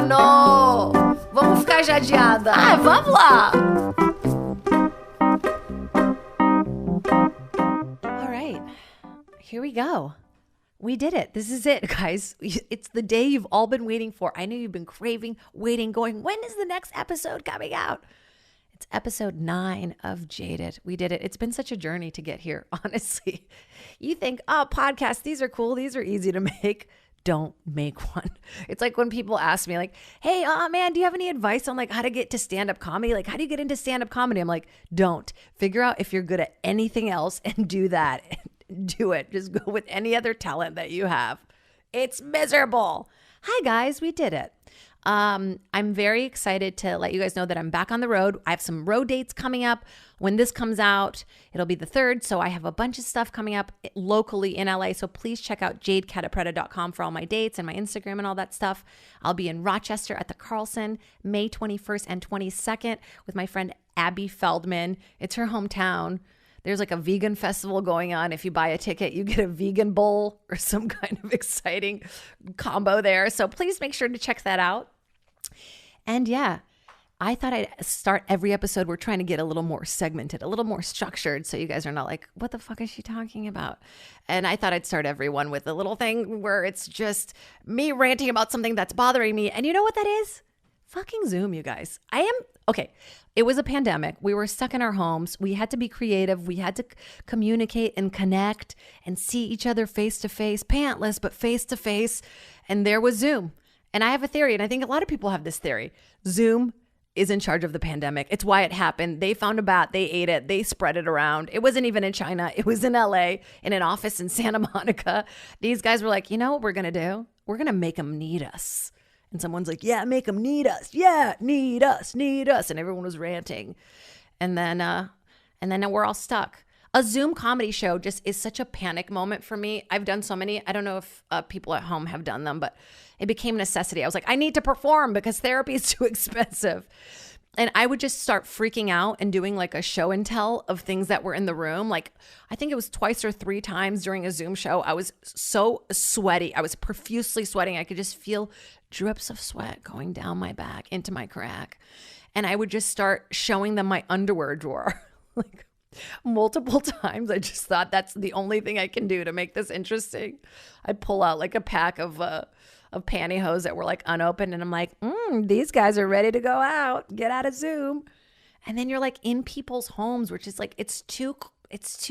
mano! Vamos ficar jadeada. Vamos lá! All right. Here we go. We did it. This is it, guys. It's the day you've all been waiting for. I know you've been craving, waiting, going, when is the next episode coming out? It's episode 9 of Jaded. We did it. It's been such a journey to get here, honestly. You think, oh, podcasts, these are cool. These are easy to make. Don't make one. It's like when people ask me like, hey, man, do you have any advice on like how to get to stand-up comedy? Like, how do you get into stand-up comedy? I'm like, don't. Figure out if you're good at anything else and do that. Do it. Just go with any other talent that you have. It's miserable. Hi, guys. We did it. I'm very excited to let you guys know that I'm back on the road. I have some road dates coming up. When this comes out, it'll be the 3rd. So I have a bunch of stuff coming up locally in LA. So please check out jadecattapreta.com for all my dates and my Instagram and all that stuff. I'll be in Rochester at the Carlson, May 21st and 22nd with my friend Abby Feldman. It's her hometown. There's like a vegan festival going on. If you buy a ticket, you get a vegan bowl or some kind of exciting combo there. So please make sure to check that out. And yeah, I thought I'd start every episode. We're trying to get a little more segmented, a little more structured. So you guys are not like, what the fuck is she talking about? And I thought I'd start everyone with a little thing where it's just me ranting about something that's bothering me. And you know what that is? Fucking Zoom, you guys. Okay. It was a pandemic. We were stuck in our homes. We had to be creative. We had to communicate and connect and see each other face to face, pantless, but face to face. And there was Zoom. And I have a theory, and I think a lot of people have this theory. Zoom is in charge of the pandemic. It's why it happened. They found a bat. They ate it. They spread it around. It wasn't even in China. It was in LA in an office in Santa Monica. These guys were like, you know what we're going to do? We're going to make them need us. And someone's like, yeah, make them need us. Yeah, need us, need us. And everyone was ranting. And then we're all stuck. A Zoom comedy show just is such a panic moment for me. I've done so many. I don't know if people at home have done them, but it became a necessity. I was like, I need to perform because therapy is too expensive. And I would just start freaking out and doing like a show and tell of things that were in the room. Like, I think it was 2 or 3 times during a Zoom show. I was so sweaty. I was profusely sweating. I could just feel drips of sweat going down my back into my crack. And I would just start showing them my underwear drawer. Like, multiple times. I just thought that's the only thing I can do to make this interesting. I'd pull out like a pack of pantyhose that were like unopened, and I'm like, these guys are ready to go out. Get out of Zoom. And then you're like in people's homes, which is like, it's too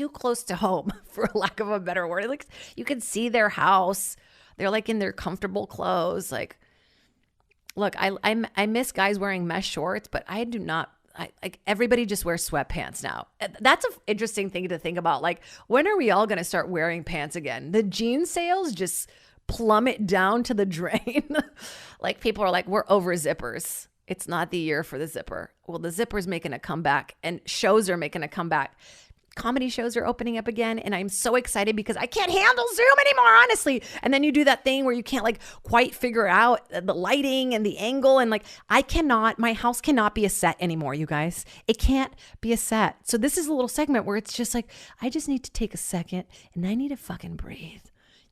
close to home, for lack of a better word. Like, you can see their house. They're like in their comfortable clothes. Like, look, I miss guys wearing mesh shorts, but I do not. Like, everybody just wears sweatpants now. That's an interesting thing to think about. Like, when are we all going to start wearing pants again? The jean sales just plummet down to the drain. Like, people are like, we're over zippers. It's not the year for the zipper. Well, the zipper's making a comeback, and shows are making a comeback. Comedy shows are opening up again, and I'm so excited because I can't handle Zoom anymore, honestly. And then you do that thing where you can't like quite figure out the lighting and the angle, and like, my house cannot be a set anymore, you guys. It can't be a set. So this is a little segment where it's just like, I just need to take a second and I need to fucking breathe.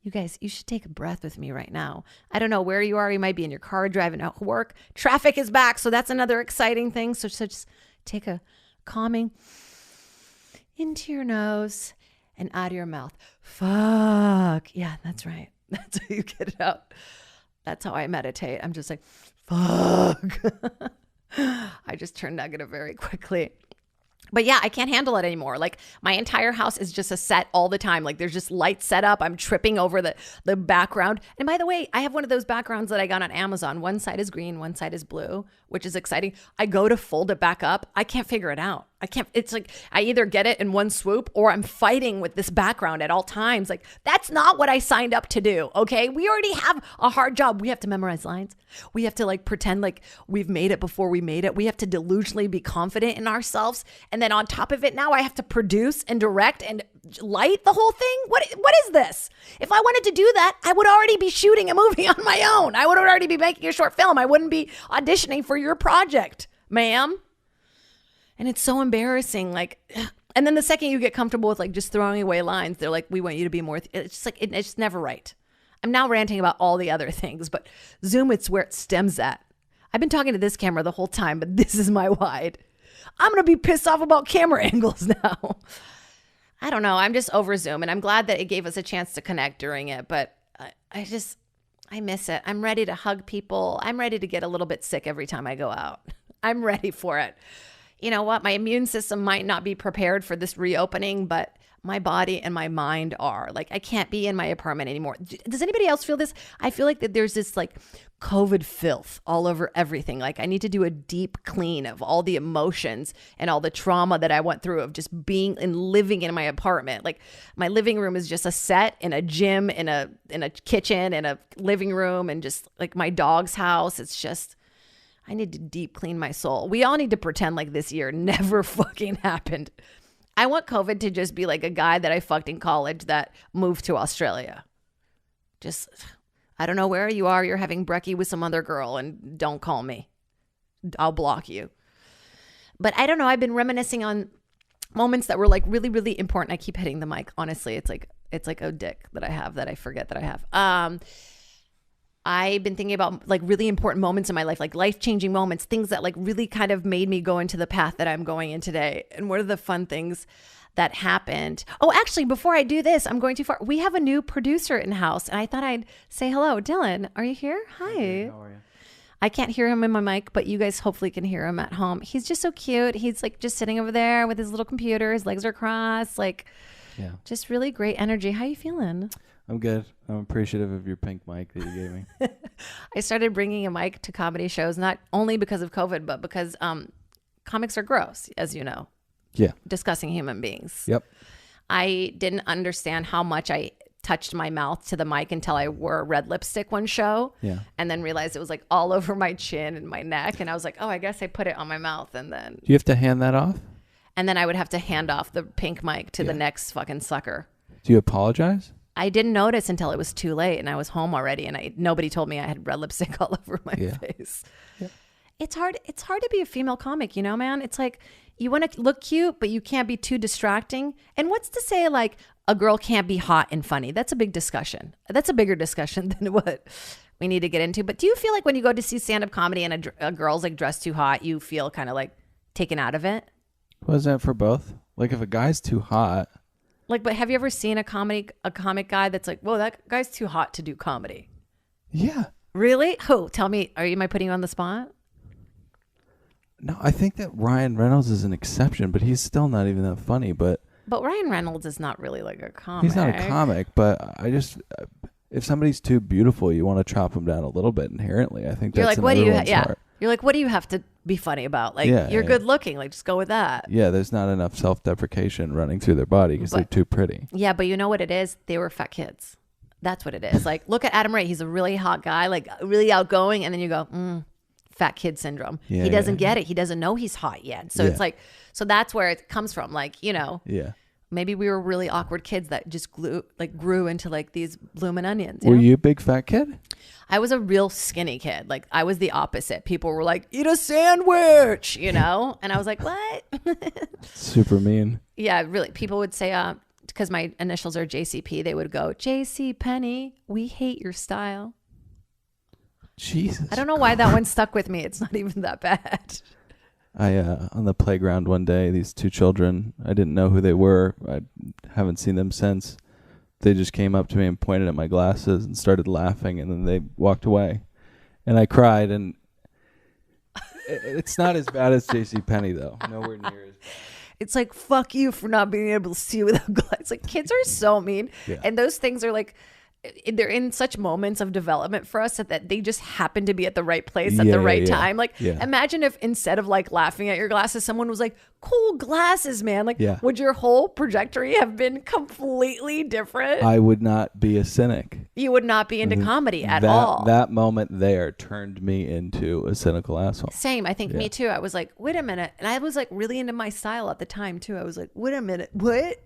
You guys, you should take a breath with me right now. I don't know where you are. You might be in your car driving out to work. Traffic is back, so that's another exciting thing. So just take a calming into your nose and out of your mouth. Fuck. Yeah, that's right. That's how you get it out. That's how I meditate. I'm just like, fuck. I just turn negative very quickly. But yeah, I can't handle it anymore. Like, my entire house is just a set all the time. Like, there's just lights set up. I'm tripping over the background. And by the way, I have one of those backgrounds that I got on Amazon. One side is green, one side is blue, which is exciting. I go to fold it back up. I can't figure it out. It's like, I either get it in one swoop or I'm fighting with this background at all times. Like, that's not what I signed up to do. Okay. We already have a hard job. We have to memorize lines. We have to like pretend like we've made it before we made it. We have to delusionally be confident in ourselves. And then on top of it, now I have to produce and direct and light the whole thing. What is this? If I wanted to do that, I would already be shooting a movie on my own. I would already be making a short film. I wouldn't be auditioning for your project, ma'am. And it's so embarrassing. Like, and then the second you get comfortable with like just throwing away lines, they're like, we want you to be more. It's just like, it's never right. I'm now ranting about all the other things, but Zoom, it's where it stems at. I've been talking to this camera the whole time, but this is my wide. I'm going to be pissed off about camera angles now. I don't know. I'm just over Zoom, and I'm glad that it gave us a chance to connect during it, but I miss it. I'm ready to hug people. I'm ready to get a little bit sick every time I go out. I'm ready for it. You know what? My immune system might not be prepared for this reopening, but my body and my mind are. Like, I can't be in my apartment anymore. Does anybody else feel this? I feel like that there's this like COVID filth all over everything. Like, I need to do a deep clean of all the emotions and all the trauma that I went through of just being and living in my apartment. Like, my living room is just a set in a gym, in a kitchen, in a living room, and just like my dog's house. It's just, I need to deep clean my soul. We all need to pretend like this year never fucking happened. I want COVID to just be like a guy that I fucked in college that moved to Australia. Just, I don't know where you are. You're having brekkie with some other girl, and don't call me. I'll block you. But I don't know. I've been reminiscing on moments that were like really, really important. I keep hitting the mic. Honestly, it's like a dick that I have that I forget that I have. I've been thinking about like really important moments in my life, like life-changing moments, things that like really kind of made me go into the path that I'm going in today. And what are the fun things that happened? Oh, actually, before I do this, I'm going too far. We have a new producer in house, and I thought I'd say hello. Dylan, are you here? Hi. Hey, how are you? I can't hear him in my mic, but you guys hopefully can hear him at home. He's just so cute. He's like just sitting over there with his little computer. His legs are crossed. Like, Yeah. just really great energy. How you feeling? I'm good. I'm appreciative of your pink mic that you gave me. I started bringing a mic to comedy shows, not only because of COVID, but because comics are gross, as you know. Yeah. Discussing human beings. Yep. I didn't understand how much I touched my mouth to the mic until I wore red lipstick one show. Yeah. And then realized it was like all over my chin and my neck. And I was like, oh, I guess I put it on my mouth. And then Do you have to hand that off? I would have to hand off the pink mic to the next fucking sucker. Do you apologize? I didn't notice until it was too late and I was home already, and nobody told me I had red lipstick all over my face. Yeah. It's hard to be a female comic, you know, man. It's like you want to look cute, but you can't be too distracting. And what's to say like a girl can't be hot and funny? That's a big discussion. That's a bigger discussion than what we need to get into. But do you feel like when you go to see stand-up comedy and a girl's like dressed too hot, you feel kind of like taken out of it? Was that for both? Like if a guy's too hot. Like, but have you ever seen a comic guy that's like, whoa, that guy's too hot to do comedy? Yeah. Really? Who? Tell me, am I putting you on the spot? No, I think that Ryan Reynolds is an exception, but he's still not even that funny. But Ryan Reynolds is not really like a comic. He's not a comic, but I just, if somebody's too beautiful, you want to chop them down a little bit inherently. I think you're that's like, what do you? Heart. You're like, what do you have to be funny about? Like, you're good looking. Like, just go with that. Yeah, there's not enough self-deprecation running through their body because they're too pretty. Yeah, but you know what it is? They were fat kids. That's what it is. Like, look at Adam Ray. He's a really hot guy, like really outgoing, and then you go, fat kid syndrome. Yeah, he doesn't get it. He doesn't know he's hot yet. So it's like, so that's where it comes from. Like, you know. Yeah. Maybe we were really awkward kids that just grew into like these blooming onions. Were you a big fat kid? I was a real skinny kid. Like I was the opposite. People were like, eat a sandwich, you know? And I was like, what? Super mean. Yeah, really. People would say, because my initials are JCP, they would go, JC Penny, we hate your style. Jesus. I don't know why that one stuck with me. It's not even that bad. On the playground one day, these two children, I didn't know who they were. I haven't seen them since. They just came up to me and pointed at my glasses and started laughing, and then they walked away. And I cried, and it's not as bad as JCPenney, though. Nowhere near as bad. It's like, fuck you for not being able to see without glasses. Like, kids are so mean. Yeah. And those things are like, they're in such moments of development for us that they just happen to be at the right place at the right time. Like, imagine if instead of like laughing at your glasses, someone was like, cool glasses, man. Like, would your whole trajectory have been completely different? I would not be a cynic. You would not be into comedy at all. That moment there turned me into a cynical asshole. Same. I think me too. I was like, wait a minute. And I was like really into my style at the time too. I was like, wait a minute, what?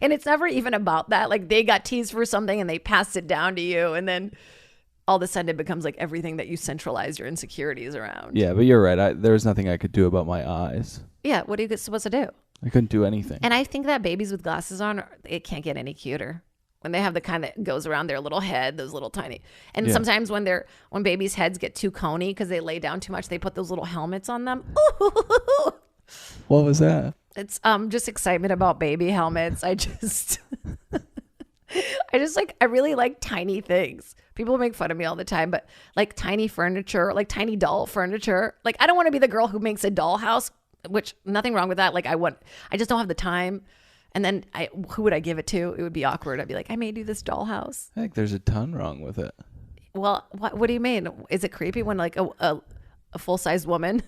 And it's never even about that. Like they got teased for something and they passed it down to you. And then all of a sudden it becomes like everything that you centralize your insecurities around. Yeah, but you're right. There was nothing I could do about my eyes. Yeah. What are you supposed to do? I couldn't do anything. And I think that babies with glasses on, it can't get any cuter. When they have the kind that goes around their little head, those little tiny. And Yeah. sometimes when babies' heads get too coney because they lay down too much, they put those little helmets on them. What was that? It's just excitement about baby helmets. I really like tiny things. People make fun of me all the time, but like tiny furniture, like tiny doll furniture. Like I don't want to be the girl who makes a dollhouse, which nothing wrong with that. Like I just don't have the time. And then who would I give it to? It would be awkward. I'd be like, I made you this dollhouse. I think there's a ton wrong with it. Well, what do you mean? Is it creepy when like a full-sized woman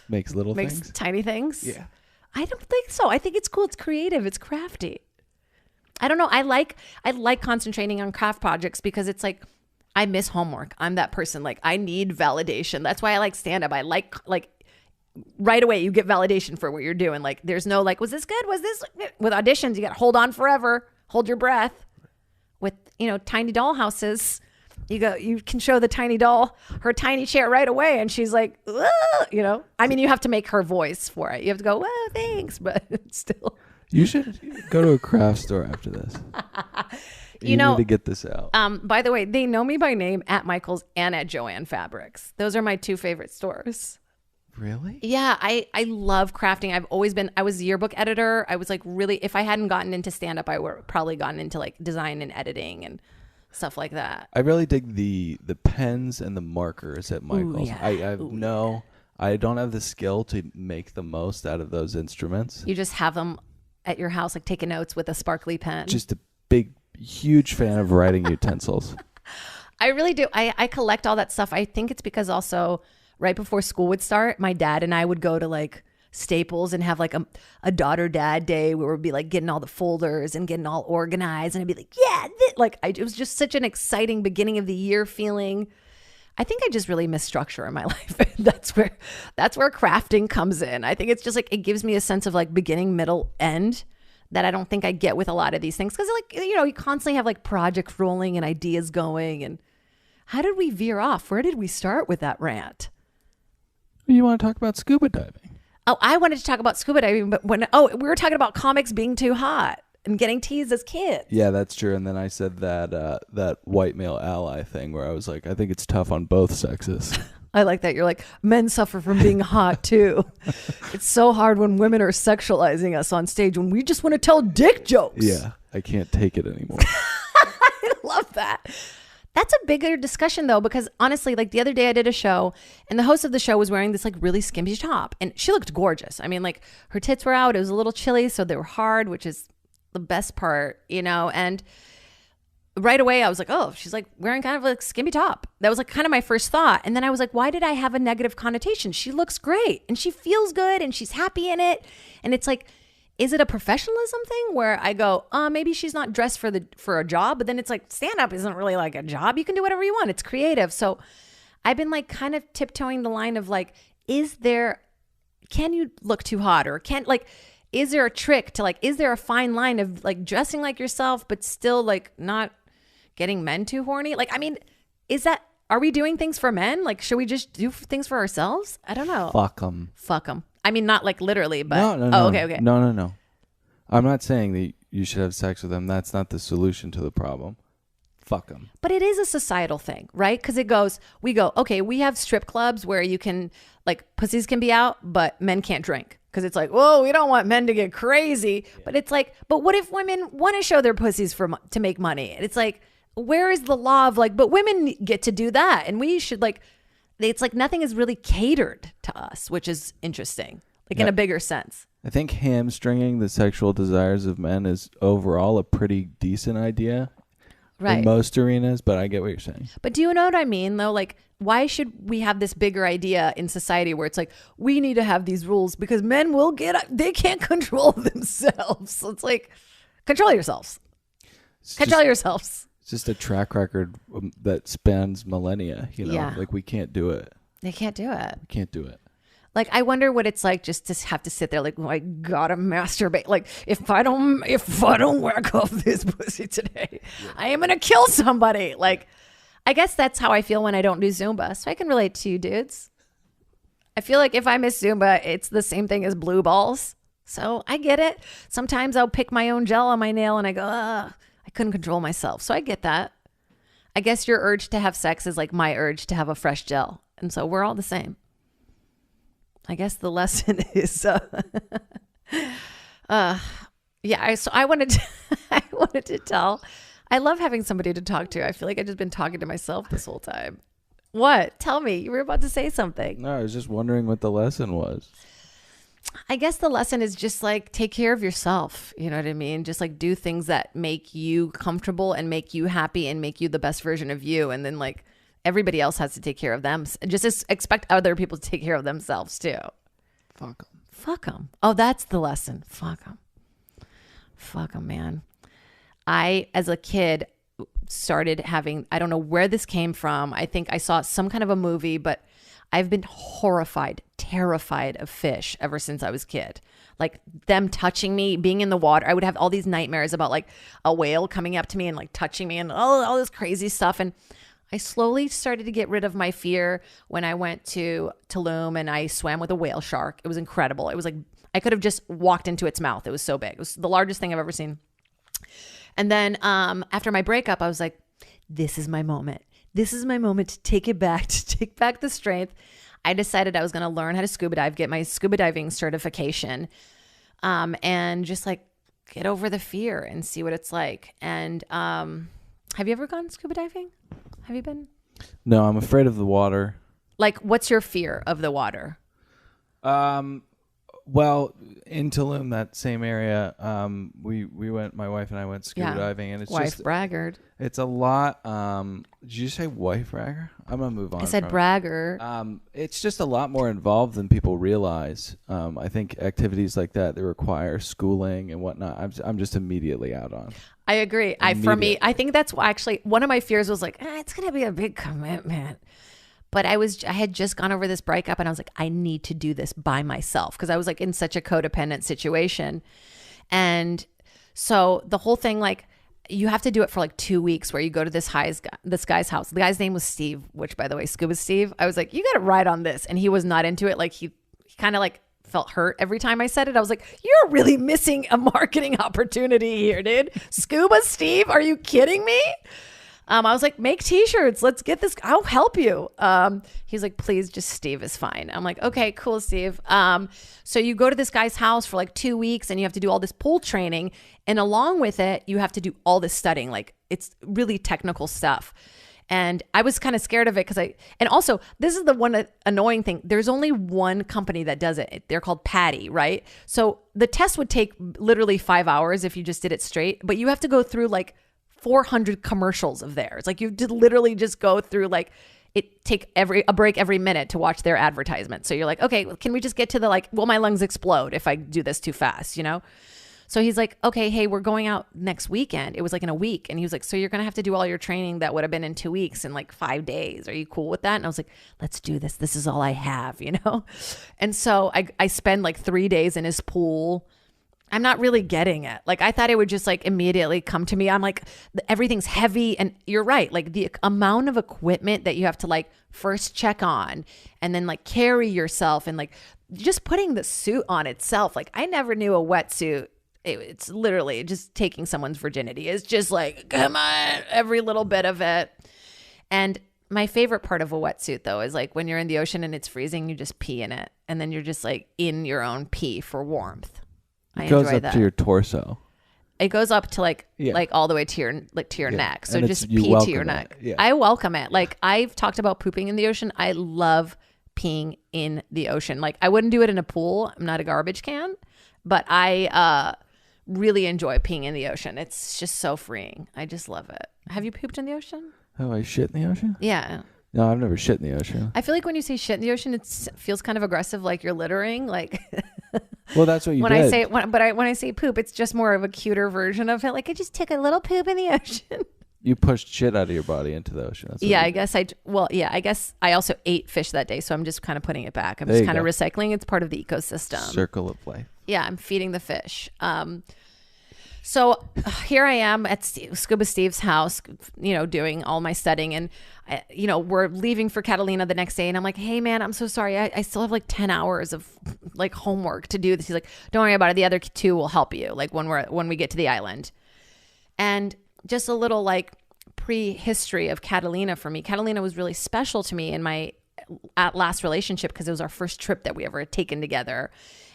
Makes little makes things. tiny things? Yeah. I don't think so. I think it's cool. It's creative. It's crafty. I don't know. I like concentrating on craft projects because it's like I miss homework. I'm that person. Like I need validation. That's why I like stand-up. I like right away you get validation for what you're doing. Like there's no like, was this good? Was this with auditions? You got to hold on forever, hold your breath. With tiny doll houses, you can show the tiny doll her tiny chair right away, and she's like, I mean, you have to make her voice for it. You have to go, well, thanks, but still. You should go to a craft store after this. You need to get this out. By the way, they know me by name at Michael's and at Joanne Fabrics. Those are my two favorite stores. Really? Yeah, I love crafting. I was a yearbook editor. I was like really, if I hadn't gotten into stand-up, I would probably gotten into like design and editing and stuff like that. I really dig the pens and the markers at Michael's. Yeah. I don't have the skill to make the most out of those instruments. You just have them at your house, like taking notes with a sparkly pen. Just a huge fan of writing utensils. I really do. I collect all that stuff. I think it's because also right before school would start, my dad and I would go to like Staples and have like a daughter-dad day where we'd be like getting all the folders and getting all organized. And I'd be like, yeah, it was just such an exciting beginning of the year feeling. I think I just really miss structure in my life. That's where crafting comes in. I think it's just like, it gives me a sense of like beginning, middle, end that I don't think I get with a lot of these things. Cause like, you constantly have like projects rolling and ideas going. And how did we veer off? Where did we start with that rant? You want to talk about scuba diving? Oh, I wanted to talk about scuba diving, but we were talking about comics being too hot and getting teased as kids. Yeah, that's true. And then I said that white male ally thing where I was like, I think it's tough on both sexes. I like that. You're like, men suffer from being hot too. It's so hard when women are sexualizing us on stage when we just want to tell dick jokes. Yeah, I can't take it anymore. I love that. That's a bigger discussion though, because honestly, like the other day I did a show and the host of the show was wearing this like really skimpy top and she looked gorgeous. I mean, like her tits were out. It was a little chilly, so they were hard, which is the best part, and right away I was like, oh, she's like wearing kind of like skimpy top. That was like kind of my first thought. And then I was like, why did I have a negative connotation? She looks great and she feels good and she's happy in it. And it's like, is it a professionalism thing where I go, maybe she's not dressed for a job, but then it's like stand-up isn't really like a job. You can do whatever you want. It's creative. So I've been like kind of tiptoeing the line of like, can you look too hot or is there a trick to like, is there a fine line of like dressing like yourself, but still like not getting men too horny? Like, I mean, are we doing things for men? Like, should we just do things for ourselves? I don't know. Fuck them. I mean, not like literally, but no. Oh, okay. No. I'm not saying that you should have sex with them. That's not the solution to the problem. Fuck them. But it is a societal thing, right? Because we go, okay, we have strip clubs where you can, like, pussies can be out, but men can't drink. Because it's like, whoa, we don't want men to get crazy. Yeah. But it's like, but what if women want to show their pussies to make money? And it's like, where is the law of like, but women get to do that. And we should like, it's like nothing is really catered to us, which is interesting, like in a bigger sense. I think hamstringing the sexual desires of men is overall a pretty decent idea. Right. In most arenas, but I get what you're saying. But do you know what I mean, though? Like, why should we have this bigger idea in society where it's like, we need to have these rules because men they can't control themselves. So it's like, control yourselves. Yourselves. It's just a track record that spans millennia, Yeah. Like, we can't do it. They can't do it. We can't do it. Like, I wonder what it's like just to have to sit there like, oh, I gotta masturbate. Like, if I don't whack off this pussy today, I am gonna kill somebody. Like, I guess that's how I feel when I don't do Zumba. So I can relate to you dudes. I feel like if I miss Zumba, it's the same thing as blue balls. So I get it. Sometimes I'll pick my own gel on my nail and I go, I couldn't control myself. So I get that. I guess your urge to have sex is like my urge to have a fresh gel. And so we're all the same. I guess the lesson is, so I wanted to, I wanted to tell, I love having somebody to talk to. I feel like I've just been talking to myself this whole time. What? Tell me. You were about to say something. No, I was just wondering what the lesson was. I guess the lesson is just like take care of yourself. You know what I mean? Just like do things that make you comfortable and make you happy and make you the best version of you. And then like everybody else has to take care of them. Just expect other people to take care of themselves too. Fuck them. Fuck them. Oh, that's the lesson. Fuck them. Fuck them, man. I, as a kid, started having, I don't know where this came from. I think I saw some kind of a movie, but I've been horrified, terrified of fish ever since I was a kid. Like them touching me, being in the water. I would have all these nightmares about like a whale coming up to me and like touching me and all this crazy stuff. And I slowly started to get rid of my fear when I went to Tulum and I swam with a whale shark. It was incredible. It was like, I could have just walked into its mouth. It was so big. It was the largest thing I've ever seen. And then after my breakup, I was like, this is my moment. This is my moment to take it back, to take back the strength. I decided I was going to learn how to scuba dive, get my scuba diving certification, and just like get over the fear and see what it's like. And have you ever gone scuba diving? Have you been? No, I'm afraid of the water. Like, what's your fear of the water? Well, in Tulum, that same area, we went. My wife and I went scuba diving, and it's wife braggart. It's a lot. Did you say wife bragger? I'm gonna move on. I said bragger. It's just a lot more involved than people realize. I think activities like that require schooling and whatnot. I'm just immediately out on. I agree. For me, I think that's why actually one of my fears was like, it's gonna be a big commitment. But I had just gone over this breakup and I was like, I need to do this by myself because I was like in such a codependent situation. And so the whole thing, like you have to do it for like 2 weeks where you go to this guy's house. The guy's name was Steve, which by the way, Scuba Steve. I was like, you got to ride on this. And he was not into it. Like he kind of like felt hurt every time I said it. I was like, you're really missing a marketing opportunity here, dude. Scuba Steve, are you kidding me? I was like, make t-shirts. Let's get this. I'll help you. He's like, please, just Steve is fine. I'm like, okay, cool, Steve. So you go to this guy's house for like 2 weeks and you have to do all this pool training. And along with it, you have to do all this studying. Like it's really technical stuff. And I was kind of scared of it and also this is the one annoying thing. There's only one company that does it. They're called Patty, right? So the test would take literally 5 hours if you just did it straight, but you have to go through like 400 commercials of theirs. Like you did literally just go through like take a break every minute to watch their advertisement. So you're like, okay, can we just get to the like, will my lungs explode if I do this too fast, you know? So he's like, okay, hey, we're going out next weekend. It was like in a week. And he was like, so you're going to have to do all your training that would have been in 2 weeks in like 5 days. Are you cool with that? And I was like, let's do this. This is all I have, you know? And so I spend like 3 days in his pool. I'm not really getting it. Like I thought it would just like immediately come to me. I'm like, everything's heavy. And you're right. Like the amount of equipment that you have to like first check on and then like carry yourself and like just putting the suit on itself. Like I never knew a wetsuit. It's literally just taking someone's virginity. It's just like, come on, every little bit of it. And my favorite part of a wetsuit though is like when you're in the ocean and it's freezing, you just pee in it. And then you're just like in your own pee for warmth. It goes up to your torso. It goes up to like all the way to your neck. So just pee to your neck. Yeah. I welcome it. Like I've talked about pooping in the ocean. I love peeing in the ocean. Like I wouldn't do it in a pool. I'm not a garbage can, but I really enjoy peeing in the ocean. It's just so freeing. I just love it. Have you pooped in the ocean? Oh, I shit in the ocean? Yeah. No, I've never shit in the ocean. I feel like when you say shit in the ocean, it feels kind of aggressive, like you're littering. Like, well, that's what you when did. When I say poop, it's just more of a cuter version of it. Like I just took a little poop in the ocean. You pushed shit out of your body into the ocean. Yeah, I guess I guess I also ate fish that day, so I'm just kind of putting it back. I'm just kind of recycling. It's part of the ecosystem. Circle of life. Yeah, I'm feeding the fish. So here I am at Scuba Steve's house, you know, doing all my studying. And, you know, we're leaving for Catalina the next day. And I'm like, hey, man, I'm so sorry. I still have like 10 hours of like homework to do this. He's like, don't worry about it. The other 2 will help you like when we get to the island. And just a little like prehistory of Catalina for me. Catalina was really special to me in my last relationship because it was our first trip that we ever had taken together.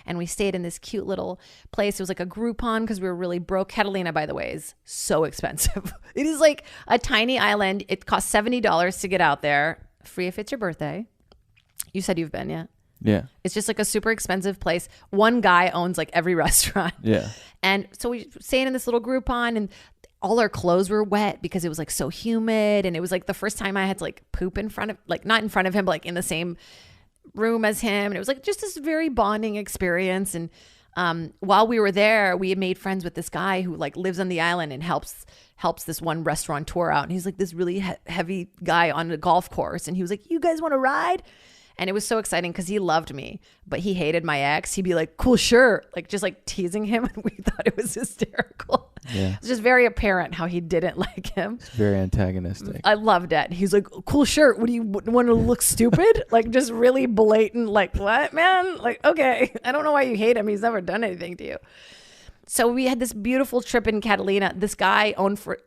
And we stayed in this cute little place. It was like a Groupon because we were really broke. Catalina, by the way, is so expensive. It is like a tiny island. It costs $70 to get out there. Free if it's your birthday. You said you've been, yeah? Yeah. It's just like a super expensive place. One guy owns like every restaurant. Yeah. And so we stayed in this little Groupon, and all our clothes were wet because it was like so humid. And it was like the first time I had to like poop in front of, like not in front of him, but like in the same room as him. And it was like just this very bonding experience. And while we were there, we had made friends with this guy who like lives on the island and helps this one restaurateur out. And he's like this really heavy guy on a golf course. And he was like, you guys want to ride? And it was so exciting because he loved me, but he hated my ex. He'd be like, cool, sure. Like just like teasing him. And we thought it was hysterical. Yeah. It's just very apparent how he didn't like him. It's very antagonistic. I loved it. He's like, cool shirt. What do you want to look stupid? Like just really blatant, like what, man? Like, okay. I don't know why you hate him. He's never done anything to you. So we had this beautiful trip in Catalina. This guy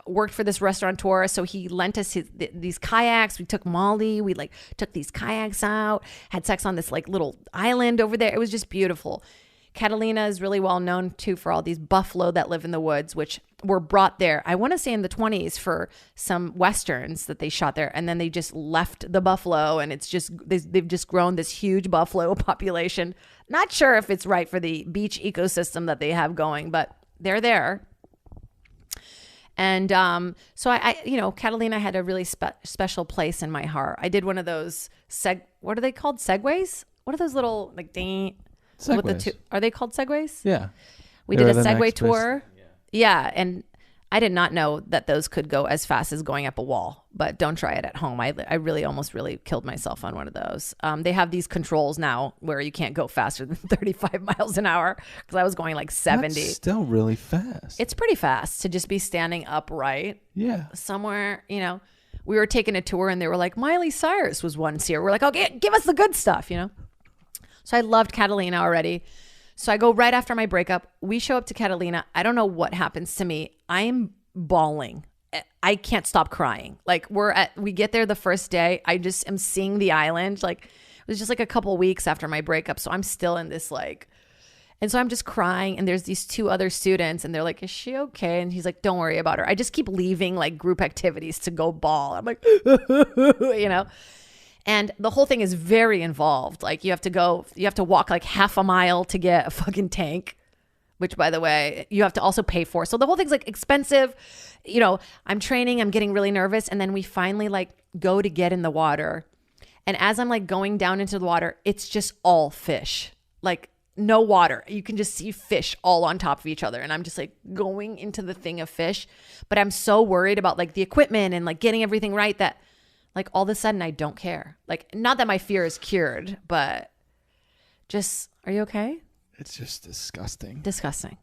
worked for this restaurateur. So he lent us these kayaks. We took Molly. We like took these kayaks out, had sex on this like little island over there. It was just beautiful. Catalina is really well known too for all these buffalo that live in the woods, which were brought there, I want to say in the 1920s for some Westerns that they shot there. And then they just left the buffalo, and it's just, they've just grown this huge buffalo population. Not sure if it's right for the beach ecosystem that they have going, but they're there. And so I Catalina had a really special place in my heart. I did one of those, what are they called? Segways? What are those little like ding? Segways. With the are they called segways? Yeah. We did a Segway tour. Yeah. And I did not know that those could go as fast as going up a wall, but don't try it at home. I really almost killed myself on one of those. They have these controls now where you can't go faster than 35 miles an hour because I was going like 70. That's still really fast. It's pretty fast to just be standing upright. Yeah. Somewhere, we were taking a tour and they were like, Miley Cyrus was once here. We're like, okay, give us the good stuff, So I loved Catalina already. So I go right after my breakup. We show up to Catalina. I don't know what happens to me. I'm bawling. I can't stop crying. Like we get there the first day. I just am seeing the island. Like it was just like a couple weeks after my breakup. So I'm still in this and so I'm just crying. And there's these two other students and they're like, is she okay? And he's like, don't worry about her. I just keep leaving like group activities to go bawl. I'm like, And the whole thing is very involved. Like you have to walk like half a mile to get a fucking tank, which by the way, you have to also pay for. So the whole thing's like expensive. I'm training, I'm getting really nervous. And then we finally like go to get in the water. And as I'm like going down into the water, it's just all fish, like no water. You can just see fish all on top of each other. And I'm just like going into the thing of fish, but I'm so worried about like the equipment and like getting everything right that like all of a sudden I don't care. Like not that my fear is cured, but just, are you okay? It's just disgusting. Disgusting.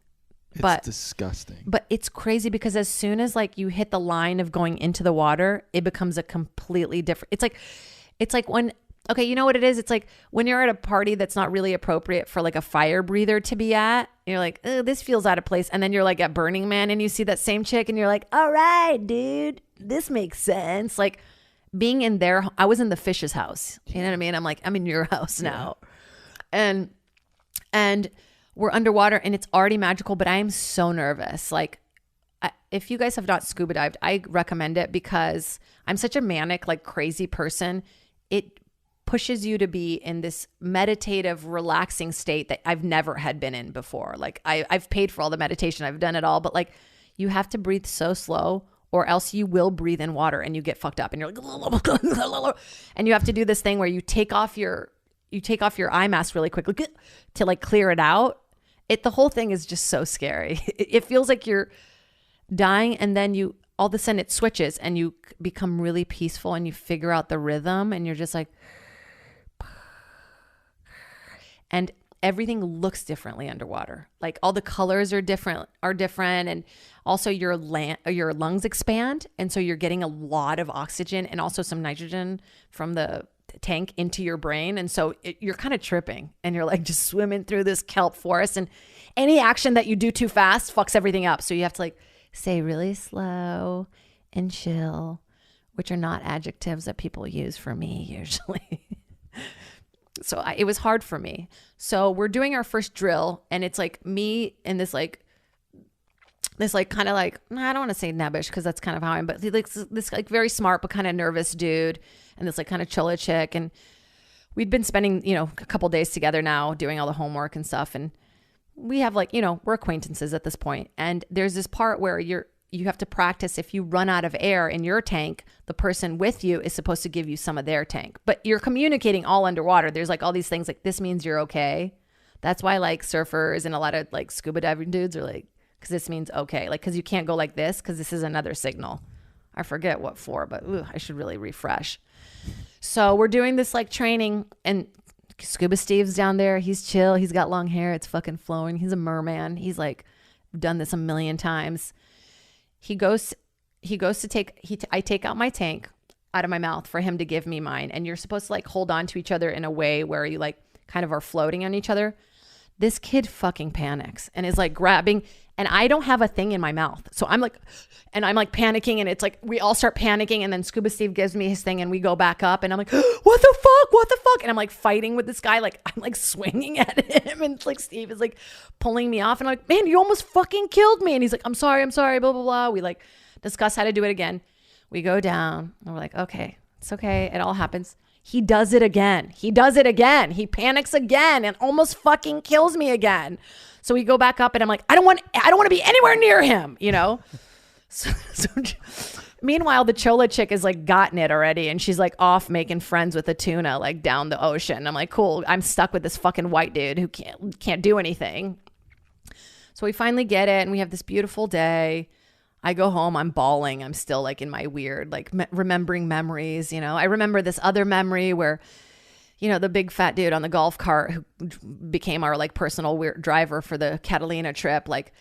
It's disgusting. But it's crazy because as soon as like you hit the line of going into the water, it becomes a completely different. It's like when, okay, you know what it is? It's like when you're at a party that's not really appropriate for like a fire breather to be at, you're like, oh, this feels out of place. And then you're like at Burning Man and you see that same chick and you're like, all right, dude, this makes sense. Like, being in there, I was in the fish's house. You know what I mean? I'm like, I'm in your house now. Yeah. And we're underwater and it's already magical, but I am so nervous. Like if you guys have not scuba dived, I recommend it because I'm such a manic, like crazy person. It pushes you to be in this meditative, relaxing state that I've never had been in before. Like I've paid for all the meditation. I've done it all, but like you have to breathe so slow or else you will breathe in water and you get fucked up and you're like, and you have to do this thing where you take off your eye mask really quickly to like clear it out. The whole thing is just so scary. It feels like you're dying and then all of a sudden it switches and you become really peaceful and you figure out the rhythm and you're just like, and everything looks differently underwater. Like all the colors are different. And also your lungs expand. And so you're getting a lot of oxygen and also some nitrogen from the tank into your brain. And so you're kind of tripping and you're like just swimming through this kelp forest and any action that you do too fast fucks everything up. So you have to like say really slow and chill, which are not adjectives that people use for me usually. So it was hard for me. So we're doing our first drill, and it's like me and this kind of like, I don't want to say nebbish because that's kind of how I am, but this like very smart but kind of nervous dude, and this like kind of chilla chick. And we'd been spending, a couple days together now doing all the homework and stuff. And we have like, we're acquaintances at this point. And there's this part where you have to practice. If you run out of air in your tank, the person with you is supposed to give you some of their tank, but you're communicating all underwater. There's like all these things like, this means you're okay. That's why like surfers and a lot of like scuba diving dudes are like, because this means okay. Like, because you can't go like this because this is another signal. I forget what for, but I should really refresh. So we're doing this like training, and Scuba Steve's down there. He's chill. He's got long hair. It's fucking flowing. He's a merman. He's like done this a million times. I take out my tank out of my mouth for him to give me mine. And you're supposed to like hold on to each other in a way where you like kind of are floating on each other. This kid fucking panics and is like grabbing, and I don't have a thing in my mouth. So I'm like panicking, and it's like we all start panicking, and then Scuba Steve gives me his thing and we go back up, and I'm like, what the fuck? And I'm like fighting with this guy. Like I'm like swinging at him, and like Steve is like pulling me off, and I'm like, man, you almost fucking killed me. And he's like, I'm sorry, blah, blah, blah. We like discuss how to do it again. We go down and we're like, okay, it's okay. It all happens. He does it again. He panics again and almost fucking kills me again. So we go back up, and I'm like, I don't want to be anywhere near him, So meanwhile, the Chola chick is like gotten it already, and she's like off making friends with a tuna like down the ocean. I'm like, cool. I'm stuck with this fucking white dude who can't do anything. So we finally get it, and we have this beautiful day. I go home, I'm bawling. I'm still like in my weird, like remembering memories. I remember this other memory where, the big fat dude on the golf cart who became our like personal weird driver for the Catalina trip. Like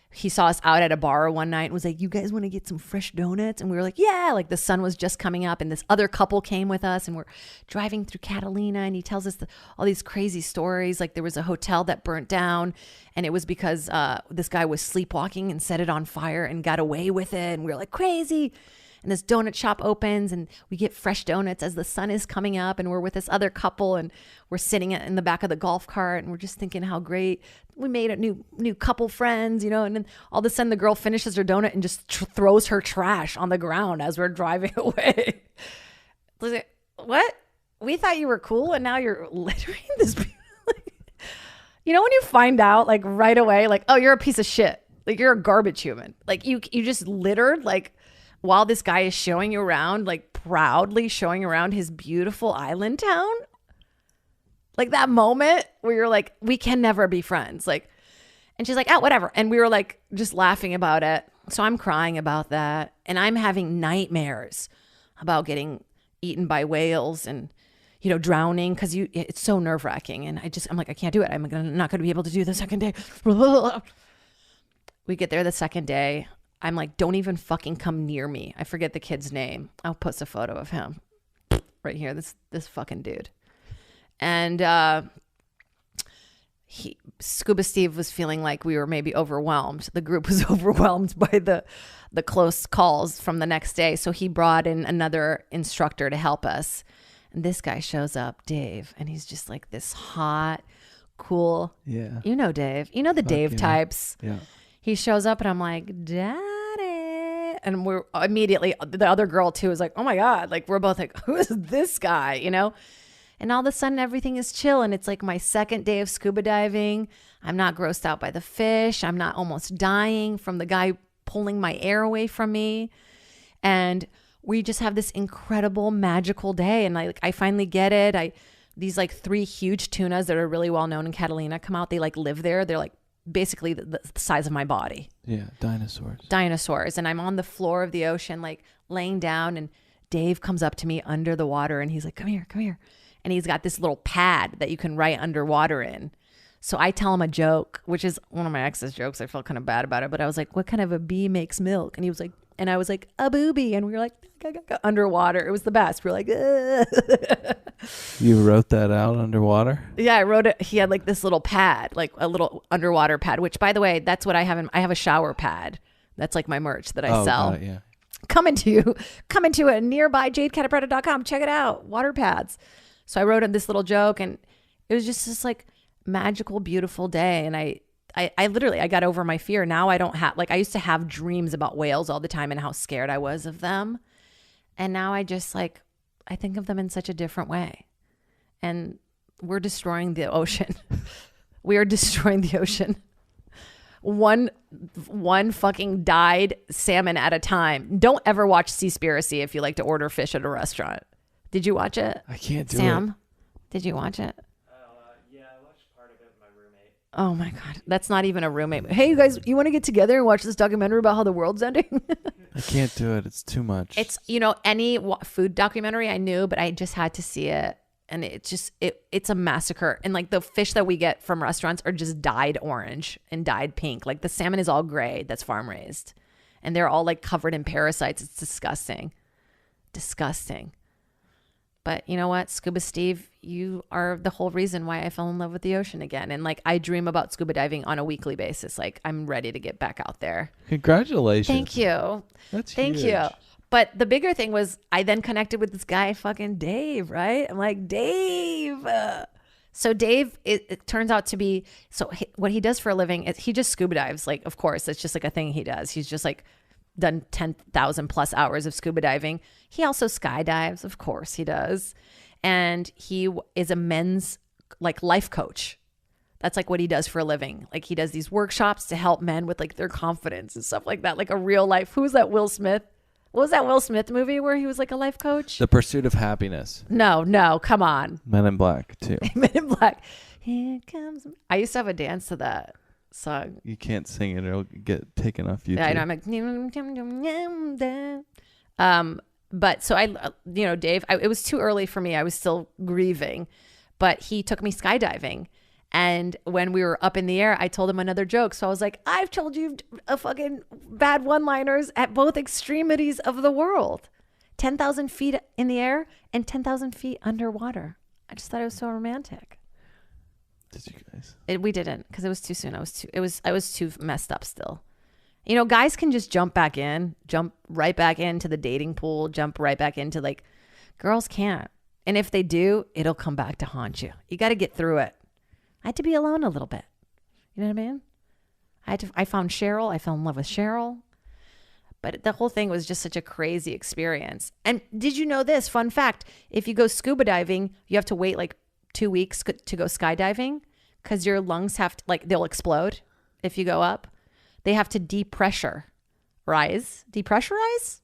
he saw us out at a bar one night and was like, you guys want to get some fresh donuts? And we were like, yeah, like the sun was just coming up, and this other couple came with us, and we're driving through Catalina, and he tells us all these crazy stories. Like there was a hotel that burnt down, and it was because this guy was sleepwalking and set it on fire and got away with it. And we were like, crazy. And this donut shop opens, and we get fresh donuts as the sun is coming up, and we're with this other couple, and we're sitting in the back of the golf cart, and we're just thinking how great we made a new couple friends, and then all of a sudden the girl finishes her donut and just throws her trash on the ground as we're driving away. Like, what? We thought you were cool, and now you're littering this. When you find out like right away, like, oh, you're a piece of shit. Like you're a garbage human. Like you just littered, like, while this guy is showing you around, like proudly showing around his beautiful island town. Like that moment where you're like, we can never be friends. Like, and she's like, oh, whatever. And we were like, just laughing about it. So I'm crying about that. And I'm having nightmares about getting eaten by whales and, drowning. Cause it's so nerve wracking. And I'm like, I can't do it. I'm not going to be able to do the second day. We get there the second day. I'm like, don't even fucking come near me. I forget the kid's name. I'll post a photo of him right here. This fucking dude. And Scuba Steve was feeling like we were maybe overwhelmed. The group was overwhelmed by the close calls from the next day. So he brought in another instructor to help us. And this guy shows up, Dave, and he's just like this hot, cool. Yeah. Dave. The Dave types. Yeah. He shows up, and I'm like, Daddy. And we're immediately, the other girl too is like, oh my God. Like we're both like, who is this guy? And all of a sudden everything is chill. And it's like my second day of scuba diving. I'm not grossed out by the fish. I'm not almost dying from the guy pulling my air away from me. And we just have this incredible magical day. And I finally get it. These like 3 huge tunas that are really well known in Catalina come out. They like live there. They're like basically the size of my body. Yeah, dinosaurs. And I'm on the floor of the ocean, like laying down, and Dave comes up to me under the water, and he's like, come here. And he's got this little pad that you can write underwater in. So I tell him a joke, which is one of my ex's jokes. I felt kind of bad about it, but I was like, what kind of a bee makes milk? And he was like, and I was like, a booby. And we were like, underwater. It was the best. We were like, ugh. You wrote that out underwater? Yeah, I wrote it. He had like this little pad, like a little underwater pad, which by the way, that's what I have. I have a shower pad That's like my merch that I Oh, sell. got it, yeah. Coming to a nearby JADED-Catta-Preta.com. Check it out. Water pads. So I wrote in this little joke, and it was just this like magical, beautiful day. And I literally, I got over my fear. Now I don't have, like, I used to have dreams about whales all the time and how scared I was of them. And now I just like, I think of them in such a different way. And we're destroying the ocean. We are destroying the ocean. One fucking died salmon at a time. Don't ever watch Seaspiracy if you like to order fish at a restaurant. Did you watch it? I can't do it. Sam, did you watch it? Yeah, I watched part of it with my roommate. Oh my God. That's not even a roommate. Hey, you guys, you want to get together and watch this documentary about how the world's ending? I can't do it. It's too much. It's, any food documentary I knew, but I just had to see it. And it's a massacre. And like the fish that we get from restaurants are just dyed orange and dyed pink. Like the salmon is all gray that's farm raised. And they're all like covered in parasites. It's disgusting. Disgusting. But you know what? Scuba Steve, you are the whole reason why I fell in love with the ocean again. And like I dream about scuba diving on a weekly basis. Like I'm ready to get back out there. Congratulations. Thank you. That's Thank huge. you. But the bigger thing was I then connected with this guy, fucking Dave, right? I'm like, Dave. So Dave, it turns out to be, what he does for a living is he just scuba dives. Like, of course, it's just like a thing he does. He's just like done 10,000 plus hours of scuba diving. He also skydives. Of course he does. And he is a men's like life coach. That's like what he does for a living. Like he does these workshops to help men with like their confidence and stuff like that. Like a real life. Who's that? Will Smith? What was that Will Smith movie where he was like a life coach? The Pursuit of Happiness. No, come on. Men in Black, too. Men in Black. Here comes. I used to have a dance to that song. You can't sing it. It'll get taken off YouTube. Yeah, I know. I'm like, but so Dave, it was too early for me. I was still grieving, but he took me skydiving. And when we were up in the air, I told him another joke. So I was like, I've told you a fucking bad one-liners at both extremities of the world. 10,000 feet in the air and 10,000 feet underwater. I just thought it was so romantic. Did you guys? We didn't because it was too soon. I was too messed up still. Guys can just jump right back into the dating pool, jump right back into like, girls can't. And if they do, it'll come back to haunt you. You got to get through it. I had to be alone a little bit. You know what I mean? I found Cheryl. I fell in love with Cheryl. But the whole thing was just such a crazy experience. And did you know this? Fun fact. If you go scuba diving, you have to wait like 2 weeks to go skydiving because your lungs have to, like, they'll explode if you go up. They have to depressurize.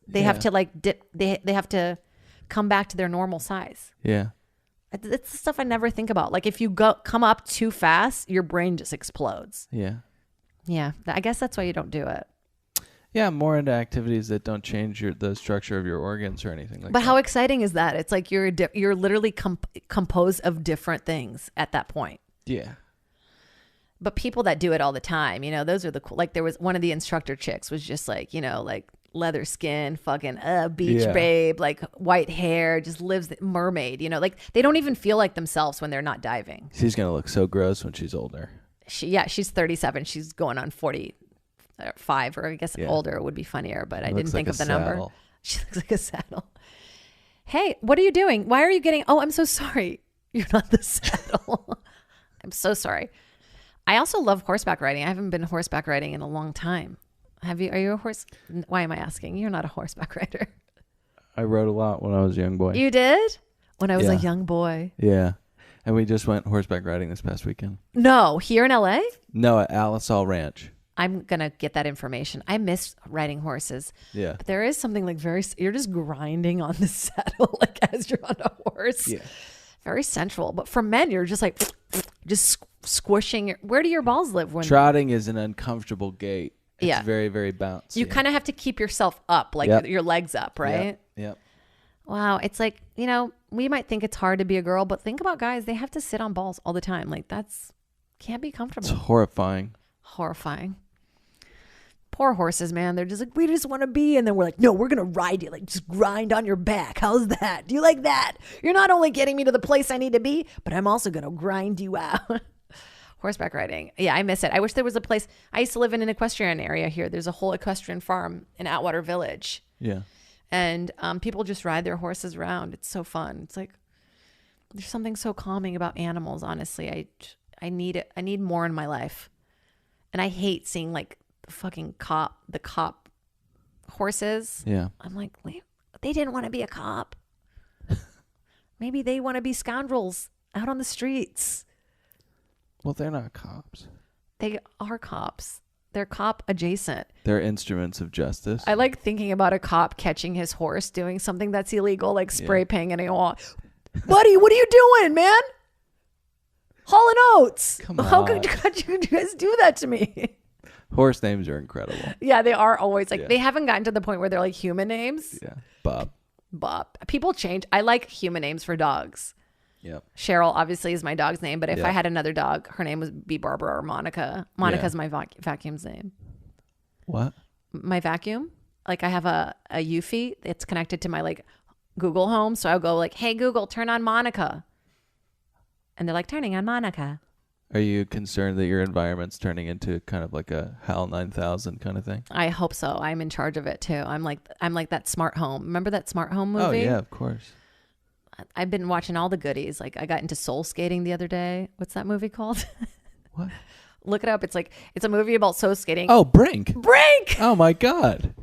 They have to like dip. They have to come back to their normal size. Yeah. It's the stuff I never think about. Like if you come up too fast, your brain just explodes. Yeah. Yeah. I guess that's why you don't do it. Yeah, more into activities that don't change the structure of your organs or anything like that. But how exciting is that? It's like you're literally composed of different things at that point. Yeah. But people that do it all the time, those are the cool. Like there was one of the instructor chicks was just like, like leather skin, fucking beach babe, like white hair, just lives mermaid, like they don't even feel like themselves when they're not diving. She's going to look so gross when she's older. She's 37. She's going on 45 or I guess older would be funnier, but I didn't think of the number. She looks like a saddle. Hey, what are you doing? Why are you getting, I'm so sorry. You're not the saddle. I'm so sorry. I also love horseback riding. I haven't been horseback riding in a long time. Are you a horse? Why am I asking? You're not a horseback rider. I rode a lot when I was a young boy. You did? When I was a young boy. Yeah. And we just went horseback riding this past weekend. No, here in LA? No, at Alisal Ranch. I'm going to get that information. I miss riding horses. Yeah. But there is something like you're just grinding on the saddle like as you're on a horse. Yeah. Very sensual. But for men, you're just like, just squishing. Where do your balls live? Trotting is an uncomfortable gait. It's very, very bouncy. You kind of have to keep yourself up, like your legs up, right? Yep. Wow. It's like, we might think it's hard to be a girl, but think about guys. They have to sit on balls all the time. Like can't be comfortable. It's horrifying. Horrifying. Poor horses, man. They're just like, we just want to be. And then we're like, no, we're going to ride you. Like, just grind on your back. How's that? Do you like that? You're not only getting me to the place I need to be, but I'm also going to grind you out. Horseback riding. Yeah, I miss it. I wish there was a place. I used to live in an equestrian area here. There's a whole equestrian farm in Atwater Village. Yeah. And people just ride their horses around. It's so fun. It's like there's something so calming about animals. Honestly, I need it. I need more in my life. And I hate seeing like the cop horses. Yeah. I'm like, they didn't want to be a cop. Maybe they want to be scoundrels out on the streets. Well, they're not cops. They are cops. They're cop adjacent. They're instruments of justice. I like thinking about a cop catching his horse doing something that's illegal, like spray painting it on. Buddy, what are you doing, man? Hall & Oates. Come on. How could you guys do that to me? Horse names are incredible. Yeah, they are always like, they haven't gotten to the point where they're like human names. Yeah. Bob. People change. I like human names for dogs. Yep. Cheryl obviously is my dog's name, but if I had another dog, her name would be Barbara or Monica. Monica's my vacuum's name. What? My vacuum. Like I have a Eufy. It's connected to my like Google Home. So I'll go like, hey, Google, turn on Monica. And they're like, turning on Monica. Are you concerned that your environment's turning into kind of like a HAL 9000 kind of thing? I hope so. I'm in charge of it too. I'm like that smart home. Remember that smart home movie? Oh yeah, of course. I've been watching all the goodies. Like I got into soul skating the other day. What's that movie called? What? Look it up. It's a movie about soul skating. Oh, Brink. Brink. Oh my God.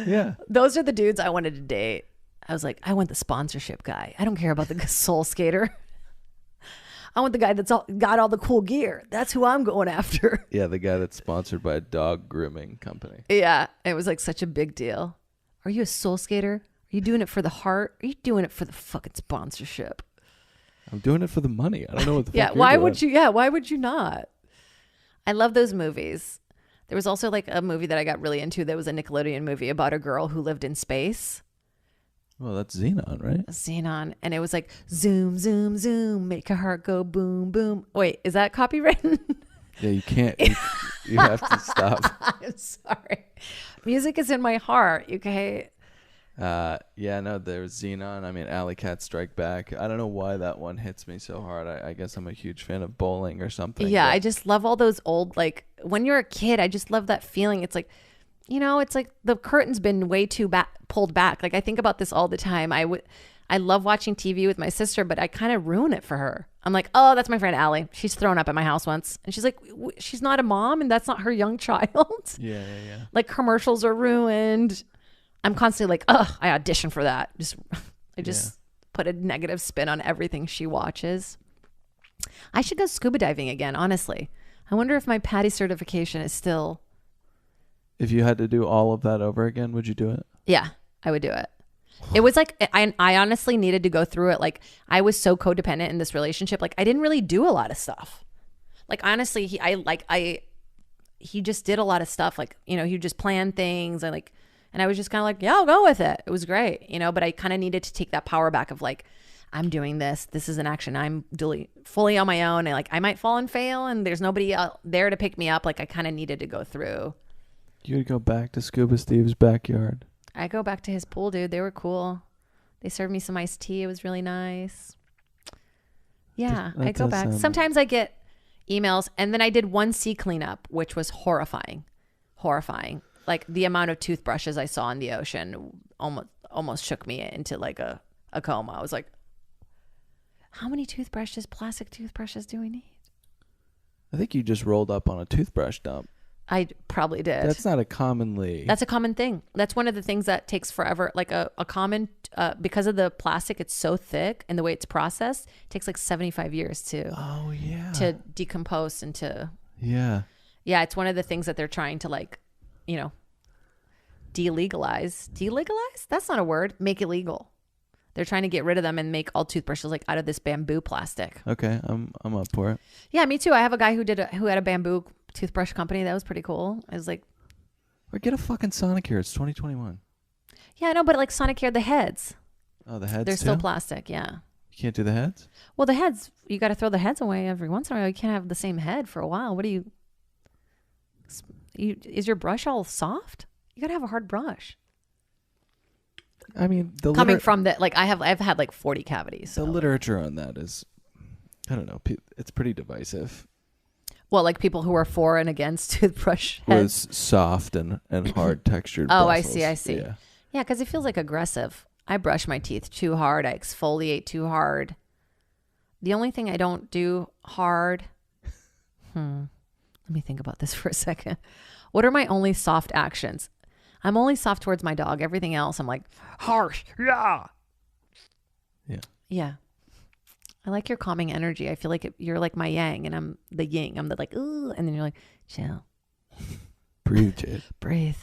Yeah. Those are the dudes I wanted to date. I was like, I want the sponsorship guy. I don't care about the soul skater. I want the guy that's got all the cool gear. That's who I'm going after. Yeah, the guy that's sponsored by a dog grooming company. Yeah, it was like such a big deal. Are you a soul skater? Are you doing it for the heart? Are you doing it for the fucking sponsorship? I'm doing it for the money. I don't know what the fuck Yeah, you're why doing. would you? Yeah, why would you not? I love those movies. There was also like a movie that I got really into that was a Nickelodeon movie about a girl who lived in space. Well, that's Xenon, right? Xenon. And it was like, zoom, zoom, zoom, make a heart go boom, boom. Wait, is that copywritten? Yeah, you can't. You have to stop. I'm sorry. Music is in my heart, okay? Yeah, no, there's Xenon. I mean, Alley Cat Strike Back. I don't know why that one hits me so hard. I guess I'm a huge fan of bowling or something. Yeah, but I just love all those old, like, when you're a kid, I just love that feeling. It's like, it's like the curtain's been way too pulled back. Like, I think about this all the time. I love watching TV with my sister, but I kind of ruin it for her. I'm like, oh, that's my friend Allie. She's thrown up at my house once. And she's like, she's not a mom and that's not her young child. Yeah. Like, commercials are ruined. I'm constantly like, oh, I audition for that. I just put a negative spin on everything she watches. I should go scuba diving again, honestly. I wonder if my PADI certification is still... If you had to do all of that over again, would you do it? Yeah, I would do it. It was like, I honestly needed to go through it. Like, I was so codependent in this relationship. Like, I didn't really do a lot of stuff. Like, honestly, he just did a lot of stuff. Like, he would just plan things and I was just kind of like, yeah, I'll go with it. It was great, but I kind of needed to take that power back of like, I'm doing this. This is an action. I'm fully on my own. And like, I might fall and fail and there's nobody there to pick me up. Like, I kind of needed to go through. You would go back to Scuba Steve's backyard. I go back to his pool, dude. They were cool. They served me some iced tea. It was really nice. Yeah, I go back. Sometimes I get emails and then I did one sea cleanup, which was horrifying. Like the amount of toothbrushes I saw in the ocean almost shook me into like a coma. I was like, how many plastic toothbrushes do we need? I think you just rolled up on a toothbrush dump. I probably did. That's not a commonly... That's a common thing. That's one of the things that takes forever. Like a common, because of the plastic, it's so thick and the way it's processed, it takes like 75 years to decompose and to... Yeah. Yeah, it's one of the things that they're trying to like, delegalize. Delegalize? That's not a word. Make illegal. They're trying to get rid of them and make all toothbrushes like out of this bamboo plastic. Okay, I'm up for it. Yeah, me too. I have a guy who had a bamboo toothbrush company. That was pretty cool. I was like, or get a fucking Sonicare. It's 2021. Yeah, I know, but like Sonicare, the heads. Oh, the heads They're too? still plastic, yeah. You can't do the heads? Well, the heads, you got to throw the heads away every once in a while. You can't have the same head for a while. What do you is your brush all soft? You got to have a hard brush. I mean, coming from the, like, I've had like 40 cavities. The literature on that is, I don't know, it's pretty divisive. Well, like people who are for and against toothbrush heads. Was soft and hard textured. Oh, bristles. I see. Yeah. Yeah, because it feels like aggressive. I brush my teeth too hard. I exfoliate too hard. The only thing I don't do hard. Let me think about this for a second. What are my only soft actions? I'm only soft towards my dog. Everything else, I'm like harsh. Yeah. Yeah. Yeah. I like your calming energy. I feel like you're like my yang and I'm the yin. I'm the like, ooh, and then you're like, chill. Breathe, Jade. Breathe.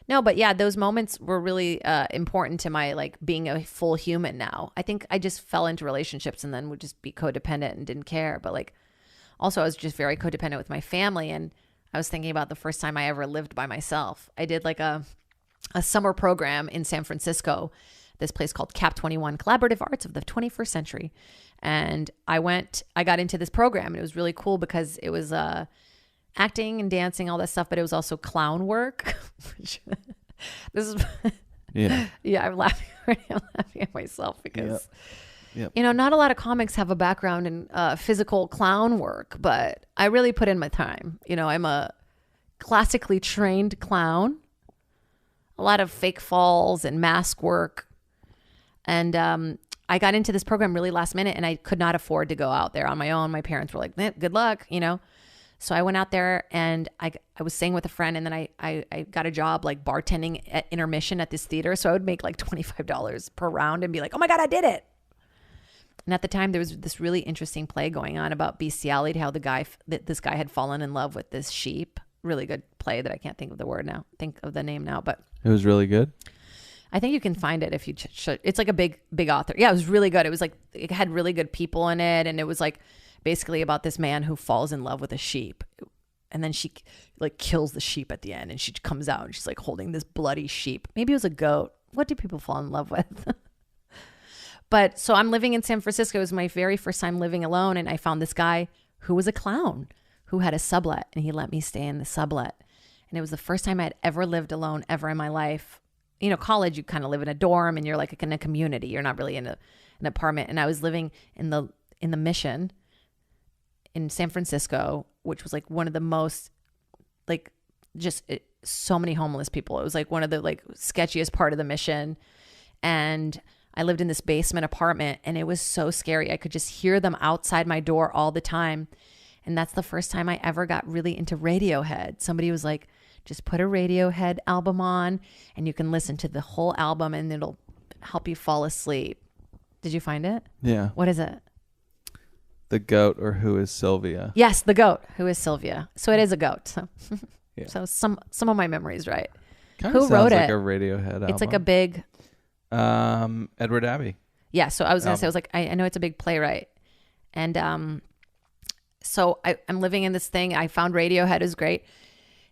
No, but yeah, those moments were really important to my like being a full human now. I think I just fell into relationships and then would just be codependent and didn't care. But like, also I was just very codependent with my family. And I was thinking about the first time I ever lived by myself. I did like a summer program in San Francisco, this place called CAP21, Collaborative Arts of the 21st Century. And I got into this program and it was really cool because it was acting and dancing, all that stuff, but it was also clown work. This is yeah, I'm laughing at myself because Yep. you know, not a lot of comics have a background in physical clown work, but I really put in my time. You know, I'm a classically trained clown, a lot of fake falls and mask work. And I got into this program really last minute and I could not afford to go out there on my own. My parents were like, good luck, you know? So I went out there and I was staying with a friend and then I got a job like bartending at intermission at this theater. So I would make like $25 per round and be like, oh my God, I did it. And at the time there was this really interesting play going on about bestiality, how this guy had fallen in love with this sheep. Really good play that I can't think of the name now, but It was really good. I think you can find it if you it's like a big author. Yeah, it was really good. It was like, it had really good people in it. And it was like basically about this man who falls in love with a sheep. And then she like kills the sheep at the end and she comes out and she's like holding this bloody sheep. Maybe it was a goat. What do people fall in love with? But so I'm living in San Francisco. It was my very first time living alone. And I found this guy who was a clown who had a sublet and he let me stay in the sublet. And it was the first time I'd ever lived alone ever in my life. You know, college, you kind of live in a dorm and you're like in a community. You're not really in an apartment. And I was living in the Mission in San Francisco, which was like one of the most like so many homeless people. It was like one of the like sketchiest part of the Mission. And I lived in this basement apartment and it was so scary. I could just hear them outside my door all the time. And that's the first time I ever got really into Radiohead. Somebody was like, just put a Radiohead album on and you can listen to the whole album and it'll help you fall asleep. Did you find it? Yeah. What is it? The Goat or Who is Sylvia? Yes, The Goat. Who is Sylvia? So it is a goat. So, Yeah. so some of my memories, right? Kinda Who sounds wrote like it? a Radiohead album. It's like a big... Edward Abbey. Yeah, so I was going to say, I was like, I know it's a big playwright. And so I'm living in this thing. I found Radiohead is great.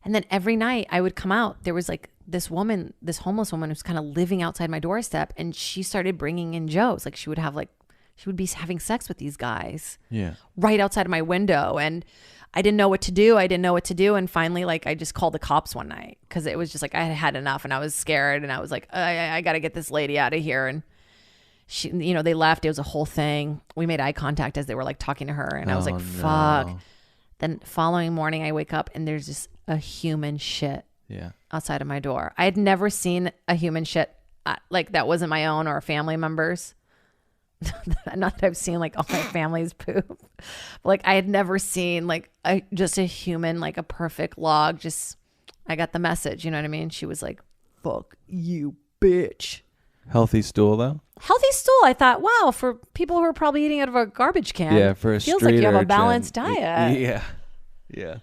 And then every night I would come out. There was like this woman, this homeless woman who's kind of living outside my doorstep. And she started bringing in Joes. Like she would be having sex with these guys. Yeah. Right outside of my window. And I didn't know what to do. And finally, like, I just called the cops one night because it was just like I had had enough and I was scared. And I was like, I got to get this lady out of here. And she, you know, they left. It was a whole thing. We made eye contact as they were like talking to her. And I was like, fuck. No. Then following morning, I wake up and there's just a human shit outside of my door. I had never seen a human shit like that wasn't my own or family members. Not that I've seen like all my family's poop, but like I had never seen like just a human, like a perfect log. Just, I got the message, you know what I mean? She was like, fuck you, bitch. Healthy stool though. Healthy stool. I thought, wow, for people who are probably eating out of a garbage can. Yeah, for a feels street like you have a urchin. balanced diet. Yeah.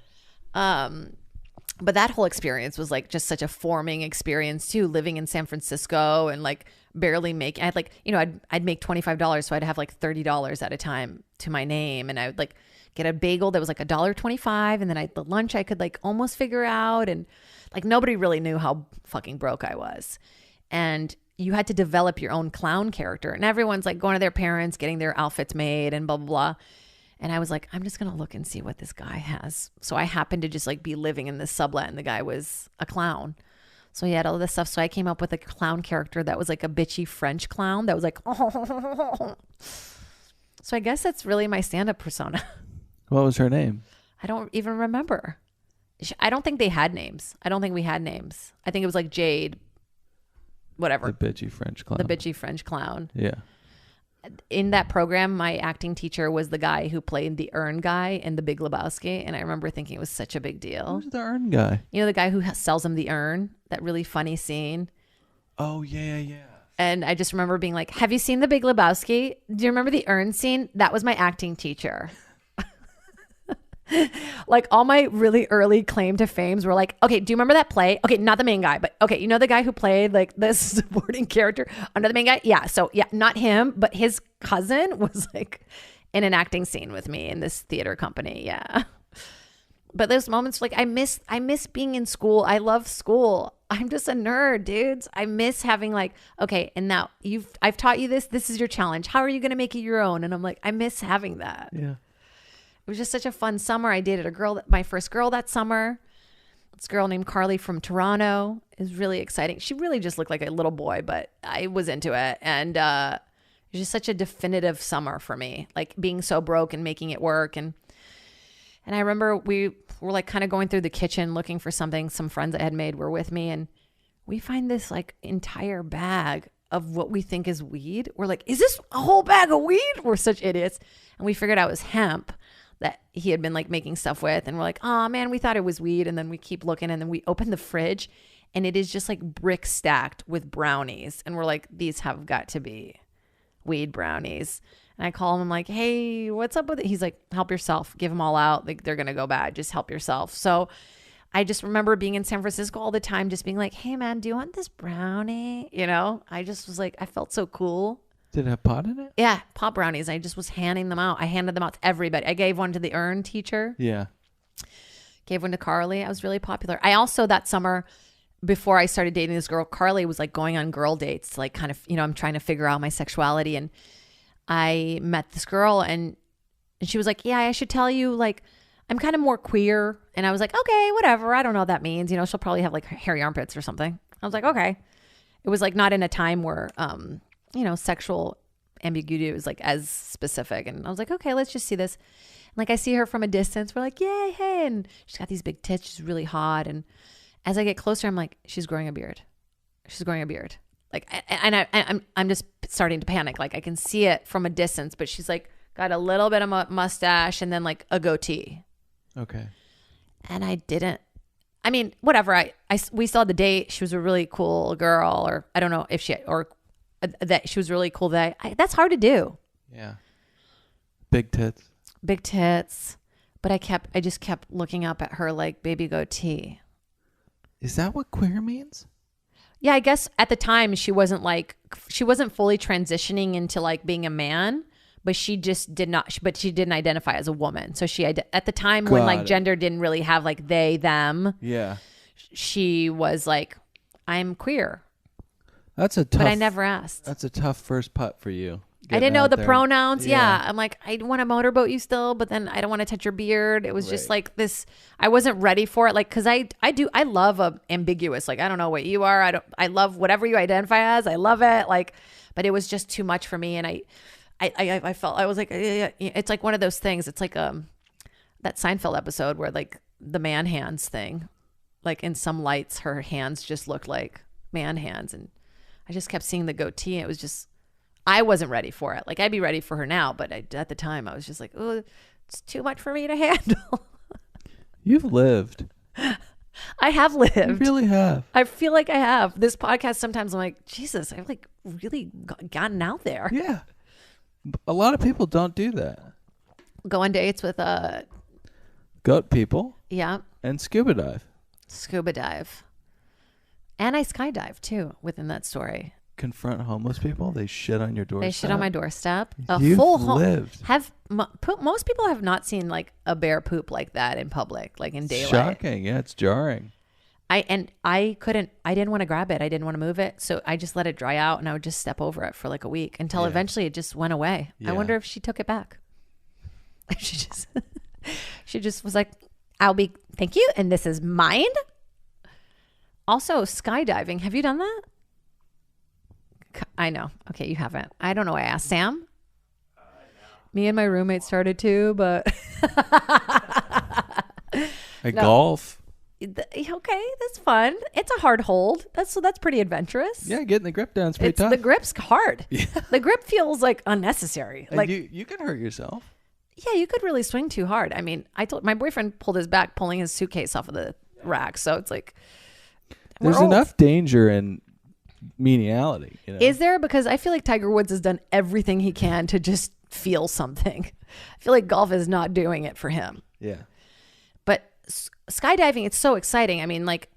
But that whole experience was like just such a forming experience too, living in San Francisco and like barely I had like, you know, I'd make $25. So I'd have like $30 at a time to my name. And I would like get a bagel that was like $1.25. And then the lunch I could like almost figure out. And like nobody really knew how fucking broke I was. And you had to develop your own clown character. And everyone's like going to their parents, getting their outfits made and blah, blah, blah. And I was like, I'm just going to look and see what this guy has. So I happened to just like be living in this sublet and the guy was a clown. So he had all this stuff. So I came up with a clown character that was like a bitchy French clown that was like, oh. So I guess that's really my stand-up persona. What was her name? I don't even remember. I don't think they had names. I don't think we had names. I think it was like Jade, whatever. The bitchy French clown. The bitchy French clown. Yeah. In that program, my acting teacher was the guy who played the Earn guy in The Big Lebowski. And I remember thinking it was such a big deal. Who's the Earn guy? You know, the guy who sells him the urn, that really funny scene. Oh, yeah. And I just remember being like, have you seen The Big Lebowski? Do you remember the urn scene? That was my acting teacher. Like all my really early claim to fames were like, okay, do you remember that play? Okay, not the main guy, but okay, you know the guy who played like this supporting character under the main guy? Yeah, so yeah, not him, but his cousin was like in an acting scene with me in this theater company. Yeah. But those moments, like I miss being in school. I love school. I'm just a nerd, dudes. I miss having like, okay, and now I've taught you this. This is your challenge. How are you going to make it your own? And I'm like, I miss having that. Yeah. It was just such a fun summer. I dated my first girl that summer. This girl named Carly from Toronto. It was really exciting. She really just looked like a little boy, but I was into it. And it was just such a definitive summer for me, like being so broke and making it work. And I remember we were like kind of going through the kitchen looking for something. Some friends I had made were with me, and we find this like entire bag of what we think is weed. We're like, is this a whole bag of weed? We're such idiots. And we figured out it was hemp that he had been like making stuff with. And we're like, oh man, we thought it was weed. And then we keep looking, and then we open the fridge and it is just like brick stacked with brownies. And we're like, these have got to be weed brownies. And I call him, I'm like, hey, what's up with it? He's like, help yourself, give them all out. Like they're going to go bad. Just help yourself. So I just remember being in San Francisco all the time, just being like, hey man, do you want this brownie? You know, I just was like, I felt so cool. Did it have pot in it? Yeah, pot brownies. I just was handing them out. I handed them out to everybody. I gave one to the Earn teacher. Yeah. Gave one to Carly. I was really popular. I also, that summer, before I started dating this girl, Carly was like going on girl dates, like kind of, you know, I'm trying to figure out my sexuality. And I met this girl, and she was like, yeah, I should tell you, like, I'm kind of more queer. And I was like, okay, whatever. I don't know what that means. You know, she'll probably have like hairy armpits or something. I was like, okay. It was like not in a time where, you know, sexual ambiguity was like as specific. And I was like, okay, let's just see this. And like I see her from a distance. We're like, yay, hey. And she's got these big tits. She's really hot. And as I get closer, I'm like, she's growing a beard. She's growing a beard. Like, and I'm just starting to panic. Like I can see it from a distance, but she's like got a little bit of mustache and then like a goatee. Okay. And I mean, whatever. We still had the date. She was a really cool girl, or I don't know if that she was really cool. That's hard to do. Yeah. Big tits. Big tits. But I just kept looking up at her like baby goatee. Is that what queer means? Yeah, I guess at the time she wasn't fully transitioning into like being a man, but she just didn't identify as a woman. So at the time when like gender didn't really have like they, them. Yeah. She was like, I'm queer. That's a tough. But I never asked. That's a tough first putt for you. I didn't know the pronouns. Yeah. I'm like, I want to motorboat you still, but then I don't want to touch your beard. It was just like this. I wasn't ready for it. Like, cause I love ambiguous. Like, I don't know what you are. I love whatever you identify as. I love it. Like, but it was just too much for me. And I felt, I was like, it's like one of those things. It's like, that Seinfeld episode where like the man hands thing, like in some lights, her hands just looked like man hands. And I just kept seeing the goatee. And it was just, I wasn't ready for it. Like I'd be ready for her now, but at the time I was just like, oh, it's too much for me to handle. You've lived. I have lived. You really have. I feel like I have. This podcast, sometimes I'm like, Jesus, I've like really gotten out there. Yeah. A lot of people don't do that. Go on dates with goat people. Yeah. And scuba dive. Scuba dive. And I skydive too within that story. Confront homeless people. They shit on your doorstep. They shit on my doorstep. You've lived. Most people have not seen like a bear poop like that in public, like in daylight. Shocking. Yeah, it's jarring. I didn't want to grab it. I didn't want to move it. So I just let it dry out, and I would just step over it for like a week until eventually it just went away. Yeah. I wonder if she took it back. She just was like, thank you. And this is mine. Also, skydiving. Have you done that? I know. Okay, you haven't. I don't know why I asked. Sam? No. Me and my roommate started too, but At No. golf. Okay, that's fun. It's a hard hold. That's pretty adventurous. Yeah, getting the grip down is pretty It's tough. the grip's hard. Yeah. The grip feels like unnecessary. And Like you can hurt yourself. yeah, you could really swing too hard. I mean, I told my boyfriend pulled his back pulling his suitcase off of the rack. So it's like There's we're old. enough danger in meniality. You know? Is there? Because I feel like Tiger Woods has done everything he can to just feel something. I feel like golf is not doing it for him. Yeah. But skydiving, it's so exciting. I mean, like,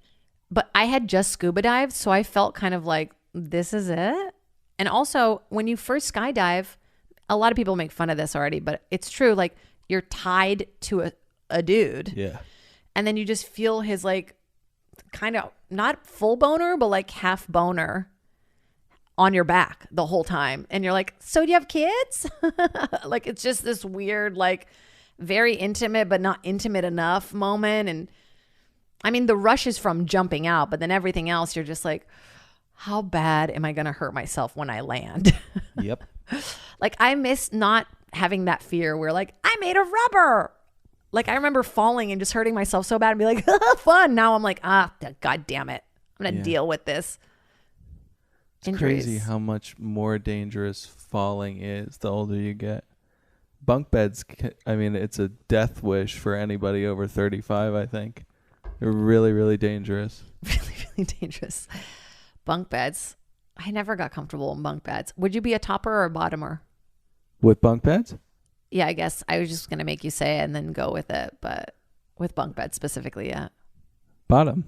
but I had just scuba dived, so I felt kind of like, this is it. And also, when you first skydive, a lot of people make fun of this already, but it's true. Like, you're tied to a dude, Yeah. and then you just feel his, like, kind of not full boner, but like half boner on your back the whole time. And you're like, so do you have kids? Like, it's just this weird, like, very intimate, but not intimate enough moment. And I mean, the rush is from jumping out, but then everything else, you're just like, how bad am I going to hurt myself when I land? Yep. Like, I miss not having that fear where, like, I'm made of rubber. Like, I remember falling and just hurting myself so bad and be like, fun. Now I'm like, God damn it. I'm going to deal with this. It's crazy how much more dangerous falling is the older you get. Bunk beds, I mean, it's a death wish for anybody over 35, I think. They're really, really dangerous. Really, really dangerous. Bunk beds. I never got comfortable in bunk beds. Would you be a topper or a bottomer? With bunk beds? Yeah, I guess I was just going to make you say it and then go with it. But with bunk beds specifically, yeah. Bottom.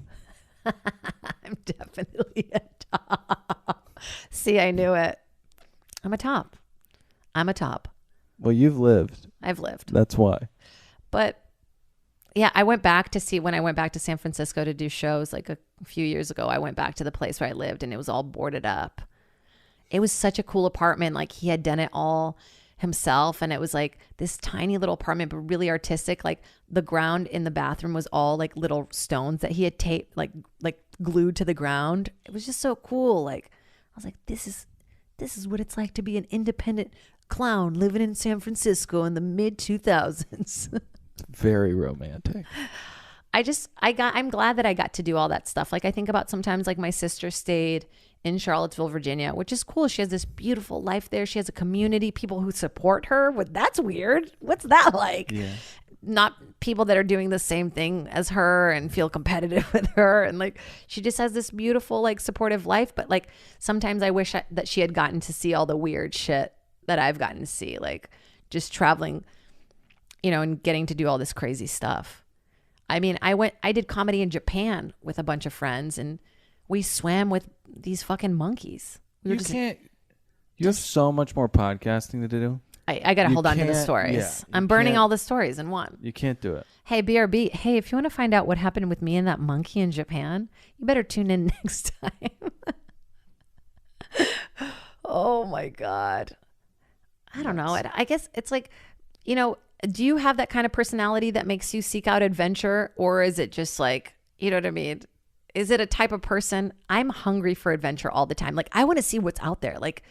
I'm definitely a top. See, I knew it. I'm a top. Well, you've lived. I've lived. That's why. But yeah, I went back to see when I went back to San Francisco to do shows like a few years ago. I went back to the place where I lived and it was all boarded up. It was such a cool apartment. Like, he had done it all himself. And it was like this tiny little apartment, but really artistic. Like, the ground in the bathroom was all like little stones that he had taped, like glued to the ground. It was just so cool. Like, I was like, this is what it's like to be an independent clown living in San Francisco in the mid 2000s. Very romantic. I'm glad that I got to do all that stuff. Like, I think about sometimes, like, my sister stayed in Charlottesville, Virginia, which is cool. She has this beautiful life there. She has a community, people who support her. That's weird. What's that like? Yeah. Not people that are doing the same thing as her and feel competitive with her. And like, she just has this beautiful, like, supportive life. But like, sometimes I wish that she had gotten to see all the weird shit that I've gotten to see, like just traveling, you know, and getting to do all this crazy stuff. I mean, I did comedy in Japan with a bunch of friends and we swam with these fucking monkeys. You have so much more podcasting to do. I got to hold on to the stories. Yeah, I'm burning all the stories in one. You can't do it. Hey, BRB. Hey, if you want to find out what happened with me and that monkey in Japan, you better tune in next time. Oh my God. I don't know. I guess it's like, you know, do you have that kind of personality that makes you seek out adventure? Or is it just like, you know what I mean? Is it a type of person? I'm hungry for adventure all the time. Like, I want to see what's out there. Like,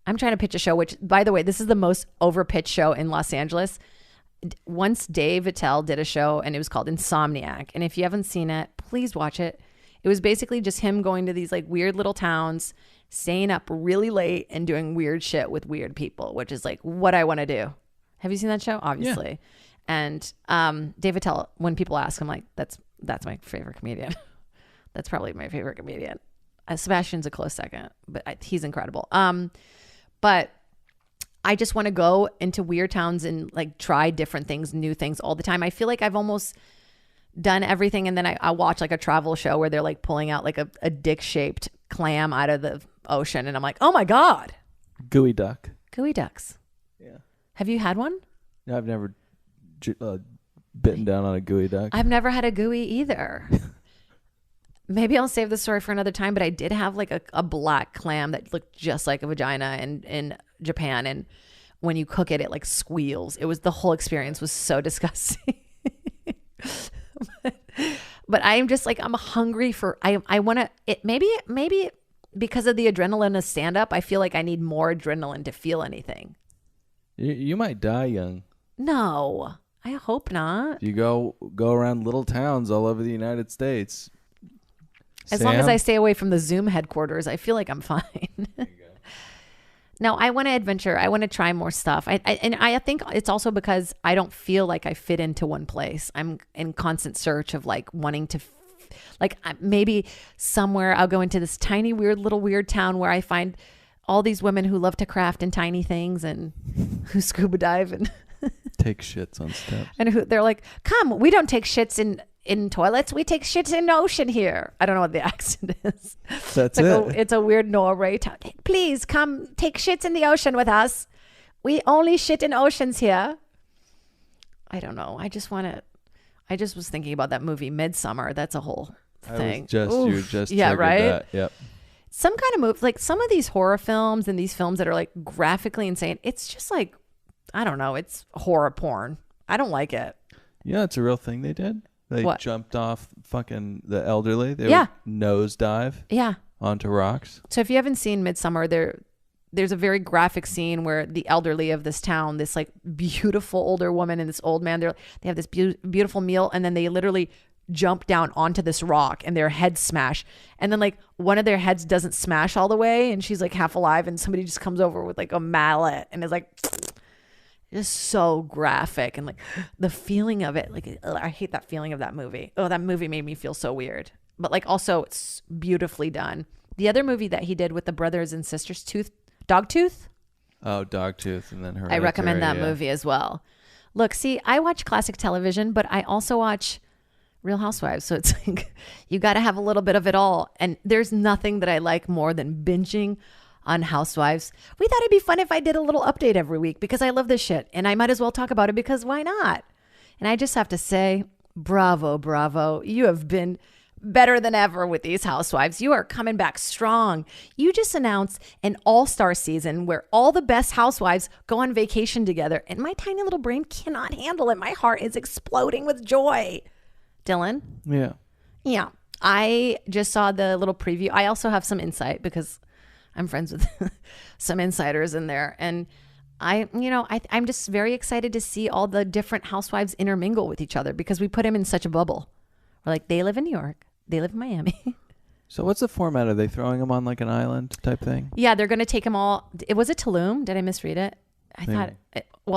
I'm trying to pitch a show, which, by the way, this is the most overpitched show in Los Angeles. Once Dave Attell did a show and it was called Insomniac. And if you haven't seen it, please watch it. It was basically just him going to these like weird little towns, staying up really late and doing weird shit with weird people, which is like what I want to do. Have you seen that show? Obviously. Yeah. And Dave Attell, when people ask, I'm like, that's my favorite comedian. That's probably my favorite comedian. Sebastian's a close second, but he's incredible. But I just want to go into weird towns and like try different things, new things all the time. I feel like I've almost done everything. And then I watch like a travel show where they're like pulling out like a dick-shaped clam out of the ocean. And I'm like, oh my God. Gooey duck. Gooey ducks. Yeah. Have you had one? No, I've never bitten down on a gooey duck. I've never had a gooey either. Maybe I'll save the story for another time, but I did have like a black clam that looked just like a vagina in Japan. And when you cook it, it like squeals. The whole experience was so disgusting. But I'm just like, I'm hungry for, I want to, maybe because of the adrenaline of stand up, I feel like I need more adrenaline to feel anything. You might die young. No, I hope not. If you go around little towns all over the United States. As long as I stay away from the Zoom headquarters, I feel like I'm fine. No, I want to adventure. I want to try more stuff. I think it's also because I don't feel like I fit into one place. I'm in constant search of like wanting to, maybe somewhere I'll go into this tiny, weird town where I find all these women who love to craft in tiny things and who scuba dive and take shits on steps. And they're like, come, we don't take shits in toilets. We take shits in the ocean here. I don't know what the accent is. That's it. It's a weird Norway town. Please come take shits in the ocean with us. We only shit in oceans here. I don't know. I just was thinking about that movie Midsummer. That's a whole thing. You just triggered right? that. Yep. Some kind of move, like some of these horror films and these films that are like graphically insane. It's just like, I don't know. It's horror porn. I don't like it. Yeah, it's a real thing they did. They What? jumped off fucking the elderly. They would nosedive onto rocks. So if you haven't seen Midsummer, there's a very graphic scene where the elderly of this town, this like beautiful older woman and this old man, they have this beautiful meal, and then they literally jump down onto this rock and their heads smash. And then like one of their heads doesn't smash all the way and she's like half alive, and somebody just comes over with like a mallet and is like, just so graphic. And like the feeling of it, like I hate that feeling of that movie. Oh, that movie made me feel so weird, but like also it's beautifully done. The other movie that he did with the brothers and sisters, Dogtooth. Oh, Dogtooth, and then I recommend that movie as well. Look, see, I watch classic television, but I also watch Real Housewives. So it's like you got to have a little bit of it all. And there's nothing that I like more than binging on Housewives. We thought it'd be fun if I did a little update every week because I love this shit and I might as well talk about it because why not? And I just have to say, bravo. You have been better than ever with these Housewives. You are coming back strong. You just announced an all-star season where all the best housewives go on vacation together, and my tiny little brain cannot handle it. My heart is exploding with joy. Dylan? Yeah. I just saw the little preview. I also have some insight because I'm friends with some insiders in there. And I'm just very excited to see all the different housewives intermingle with each other because we put them in such a bubble. We're like, they live in New York. They live in Miami. So what's the format? Are they throwing them on like an island type thing? Yeah, they're going to take them all. Was it Tulum? Did I misread it?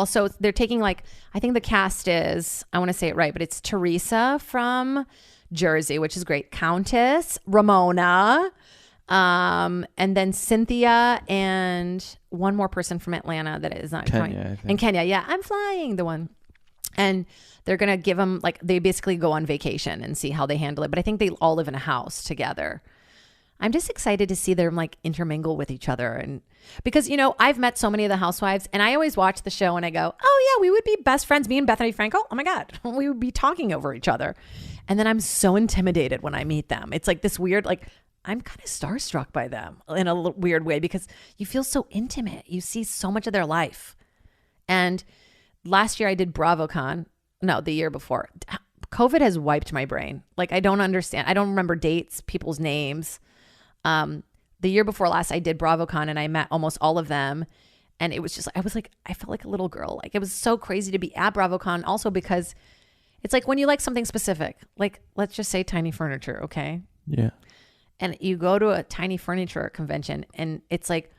So they're taking like, I think the cast is, I want to say it right, but it's Teresa from Jersey, which is great. Countess, Ramona, and then Cynthia and one more person from Atlanta that is not Kenya. And Kenya, yeah, I'm flying the one. And they're going to give them like, they basically go on vacation and see how they handle it. But I think they all live in a house together. I'm just excited to see them like intermingle with each other. And because, I've met so many of the housewives and I always watch the show and I go, oh yeah, we would be best friends. Me and Bethany Frankel. Oh my God. We would be talking over each other. And then I'm so intimidated when I meet them. It's like this weird, like I'm kind of starstruck by them in a weird way because you feel so intimate. You see so much of their life. And last year I did BravoCon. No, the year before. COVID has wiped my brain. Like I don't understand. I don't remember dates, people's names. The year before last, I did BravoCon and I met almost all of them. And it was just, I felt like a little girl. Like it was so crazy to be at BravoCon also because it's like when you like something specific, like let's just say tiny furniture. Okay. Yeah. And you go to a tiny furniture convention and it's like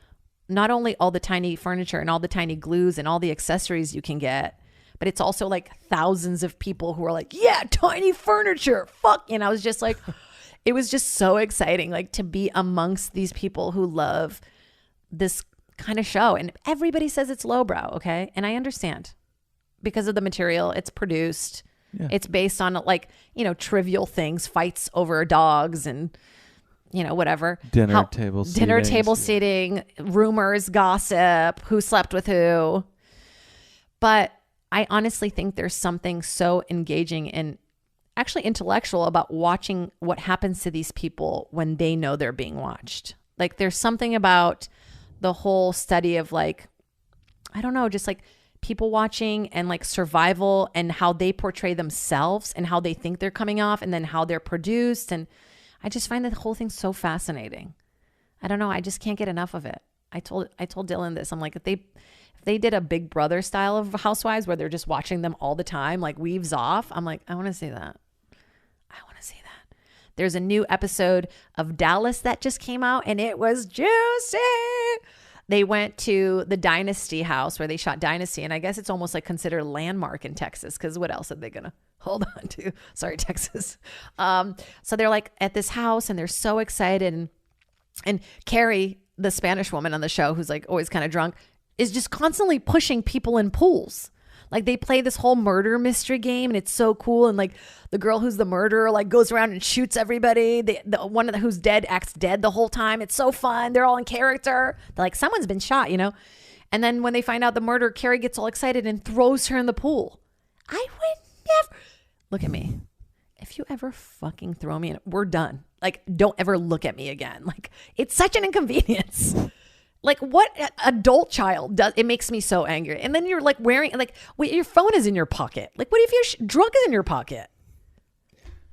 not only all the tiny furniture and all the tiny glues and all the accessories you can get, but it's also like thousands of people who are like, yeah, tiny furniture. Fuck. And I was just like, it was just so exciting, like to be amongst these people who love this kind of show. And everybody says it's lowbrow. Okay. And I understand because of the material it's produced. Yeah. It's based on like, trivial things, fights over dogs and, whatever. Dinner table seating, rumors, gossip, who slept with who. But I honestly think there's something so engaging and actually intellectual about watching what happens to these people when they know they're being watched. Like there's something about the whole study of like, I don't know, just like people watching and like survival and how they portray themselves and how they think they're coming off and then how they're produced. And I just find the whole thing so fascinating. I don't know. I just can't get enough of it. I told Dylan this. I'm like, if If they did a Big Brother style of Housewives where they're just watching them all the time, like weaves off, I'm like, I want to see that. I want to see that. There's a new episode of Dallas that just came out and it was juicy. They went to the Dynasty house where they shot Dynasty, and I guess it's almost like considered a landmark in Texas, because what else are they gonna hold on to? Sorry, Texas. So they're like at this house and they're so excited, and Carrie, the Spanish woman on the show, who's like always kind of drunk, is just constantly pushing people in pools. Like they play this whole murder mystery game and it's so cool. And like the girl who's the murderer like goes around and shoots everybody. The one of the who's dead acts dead the whole time. It's so fun. They're all in character. They're like, someone's been shot, you know? And then when they find out the murder, Carrie gets all excited and throws her in the pool. I would never. Look at me. If you ever fucking throw me in, we're done. Like, don't ever look at me again. Like, it's such an inconvenience. Like, what adult child does? It makes me so angry. And then you're like wearing, like, wait, your phone is in your pocket. Like, what if your drunk is in your pocket?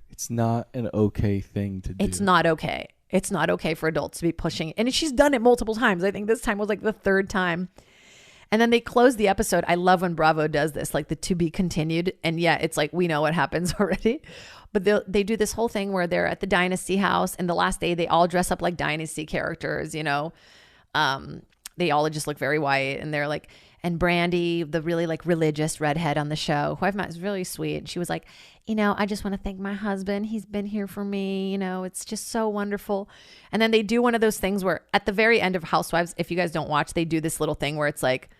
It's not an okay thing to do. It's not okay. It's not okay for adults to be pushing. And she's done it multiple times. I think this time was like the third time. And then they close the episode. I love when Bravo does this, like the to be continued. And yeah, it's like, we know what happens already. But they do this whole thing where they're at the Dynasty house. And the last day, they all dress up like Dynasty characters, you know. They all just look very white, and they're like, and Brandy, the really like religious redhead on the show, who I've met, is really sweet. She was like, you know, I just want to thank my husband. He's been here for me. You know, it's just so wonderful. And then they do one of those things where at the very end of Housewives, if you guys don't watch, they do this little thing where it's like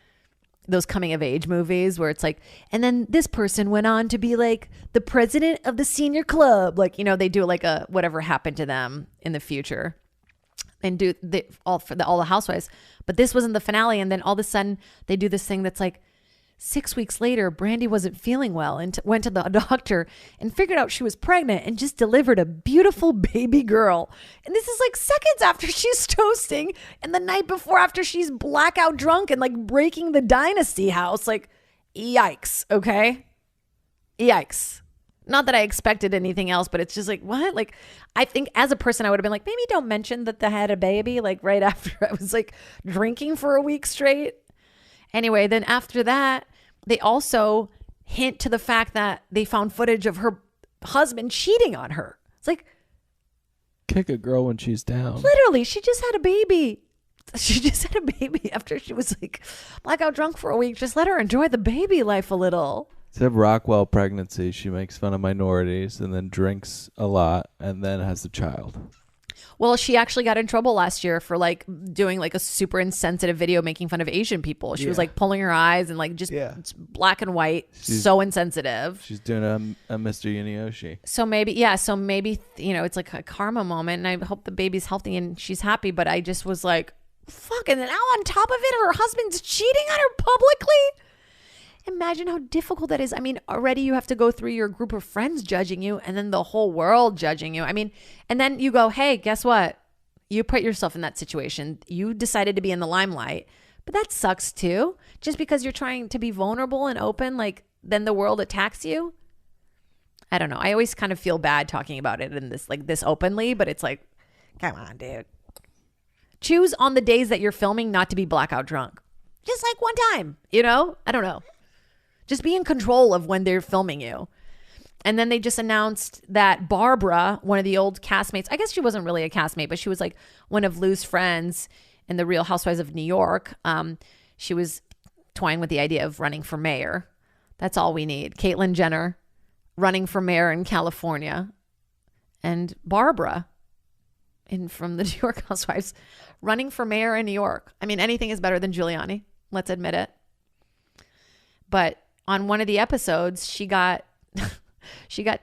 those coming of age movies where it's like, and then this person went on to be like the president of the senior club. Like, you know, they do like a whatever happened to them in the future. And do all the Housewives, but this wasn't the finale. And then all of a sudden they do this thing that's like 6 weeks later, Brandy wasn't feeling well and went to the doctor and figured out she was pregnant and just delivered a beautiful baby girl. And this is like seconds after she's toasting and the night before after she's blackout drunk and like breaking the Dynasty house. Like, yikes. Okay. Yikes. Not that I expected anything else, but it's just like, what? Like, I think as a person, I would have been like, maybe don't mention that they had a baby, like right after I was like drinking for a week straight. Anyway, then after that, they also hint to the fact that they found footage of her husband cheating on her. It's like, kick a girl when she's down. Literally, she just had a baby. She just had a baby after she was like blackout drunk for a week. Just let her enjoy the baby life a little. Instead of Rockwell pregnancy, she makes fun of minorities and then drinks a lot and then has a child. Well, she actually got in trouble last year for like doing like a super insensitive video making fun of Asian people. She was like pulling her eyes and like just black and white, so insensitive. She's doing a Mr. Yunioshi. So maybe, you know, it's like a karma moment, and I hope the baby's healthy and she's happy. But I just was like, fuck. And then now on top of it, her husband's cheating on her publicly. Imagine how difficult that is. I mean, already you have to go through your group of friends judging you and then the whole world judging you. I mean, and then you go, hey, guess what? You put yourself in that situation. You decided to be in the limelight, but that sucks too. Just because you're trying to be vulnerable and open, like then the world attacks you. I don't know. I always kind of feel bad talking about it in this openly, but it's like, come on, dude. Choose on the days that you're filming not to be blackout drunk. Just like one time, you know? I don't know. Just be in control of when they're filming you. And then they just announced that Barbara, one of the old castmates, I guess she wasn't really a castmate, but she was like one of Lou's friends in the Real Housewives of New York. She was toying with the idea of running for mayor. That's all we need. Caitlyn Jenner running for mayor in California. And Barbara from the New York Housewives running for mayor in New York. I mean, anything is better than Giuliani. Let's admit it. But on one of the episodes, she got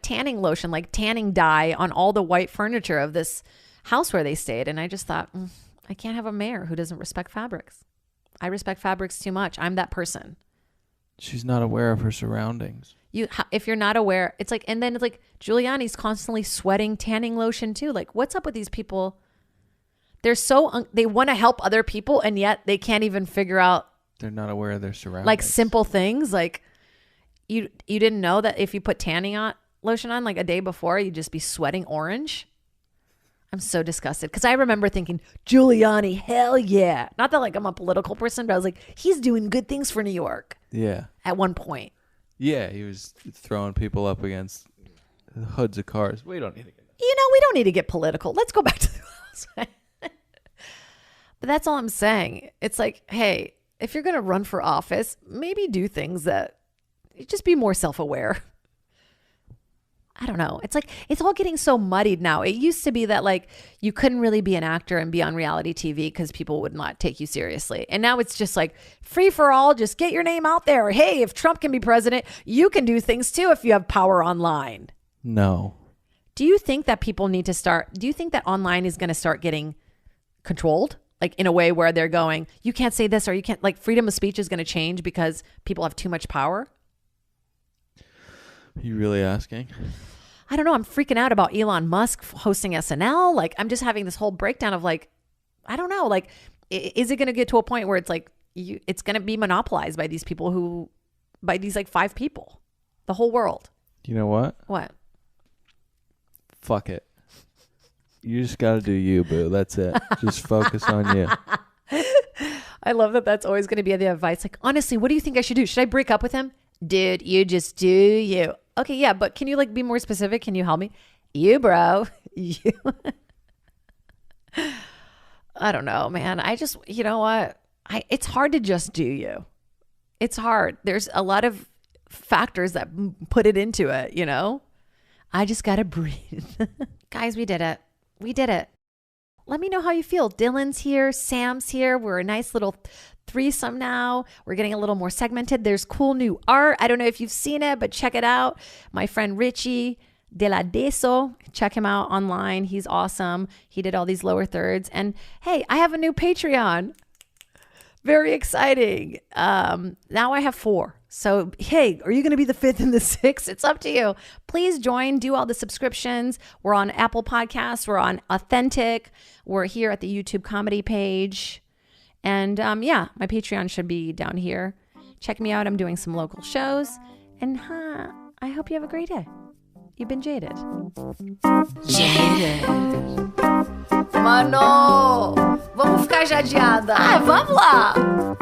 tanning lotion, like tanning dye on all the white furniture of this house where they stayed. And I just thought, I can't have a mayor who doesn't respect fabrics. I respect fabrics too much. I'm that person. She's not aware of her surroundings. If you're not aware, it's like, and then it's like Giuliani's constantly sweating tanning lotion too. Like, what's up with these people? They're they want to help other people, and yet they can't even figure out. They're not aware of their surroundings. Like simple things, like you didn't know that if you put tanning lotion on like a day before, you'd just be sweating orange. I'm so disgusted because I remember thinking, Giuliani, hell yeah. Not that like I'm a political person, but I was like, he's doing good things for New York Yeah. at one point. Yeah, he was throwing people up against the hoods of cars. We don't need to get We don't need to get political. Let's go back to the house. But that's all I'm saying. It's like, hey, if you're going to run for office, maybe do things that just be more self-aware. I don't know. It's like, it's all getting so muddied now. It used to be that like you couldn't really be an actor and be on reality TV because people would not take you seriously. And now it's just like free for all. Just get your name out there. Hey, if Trump can be president, you can do things too if you have power online. No. Do you think that people need to do you think that online is going to start getting controlled? Like in a way where they're going, you can't say this or you can't, like freedom of speech is going to change because people have too much power? Are you really asking? I don't know. I'm freaking out about Elon Musk hosting SNL. Like, I'm just having this whole breakdown of like, I don't know. Like, is it going to get to a point where it's like, it's going to be monopolized by these people by these like 5 people, the whole world? You know what? What? Fuck it. You just got to do you, boo. That's it. Just focus on you. I love that that's always going to be the advice. Like, honestly, what do you think I should do? Should I break up with him? Dude, you just do you. Okay, yeah, but can you like be more specific? Can you help me? You, bro. You. I don't know, man. I just, you know what? It's hard to just do you. It's hard. There's a lot of factors that put it into it, you know? I just got to breathe. Guys, we did it. We did it. Let me know how you feel. Dylan's here. Sam's here. We're a nice little threesome now. We're getting a little more segmented. There's cool new art. I don't know if you've seen it, but check it out. My friend Richie De La Deso. Check him out online. He's awesome. He did all these lower thirds. And hey, I have a new Patreon. Very exciting. Now I have 4. So, hey, are you going to be the 5th and the 6th? It's up to you. Please join, do all the subscriptions. We're on Apple Podcasts. We're on Authentic. We're here at the YouTube comedy page. And yeah, my Patreon should be down here. Check me out. I'm doing some local shows. And I hope you have a great day. You've been jaded. Jaded. Mano, vamos ficar jadeada. Vamos lá.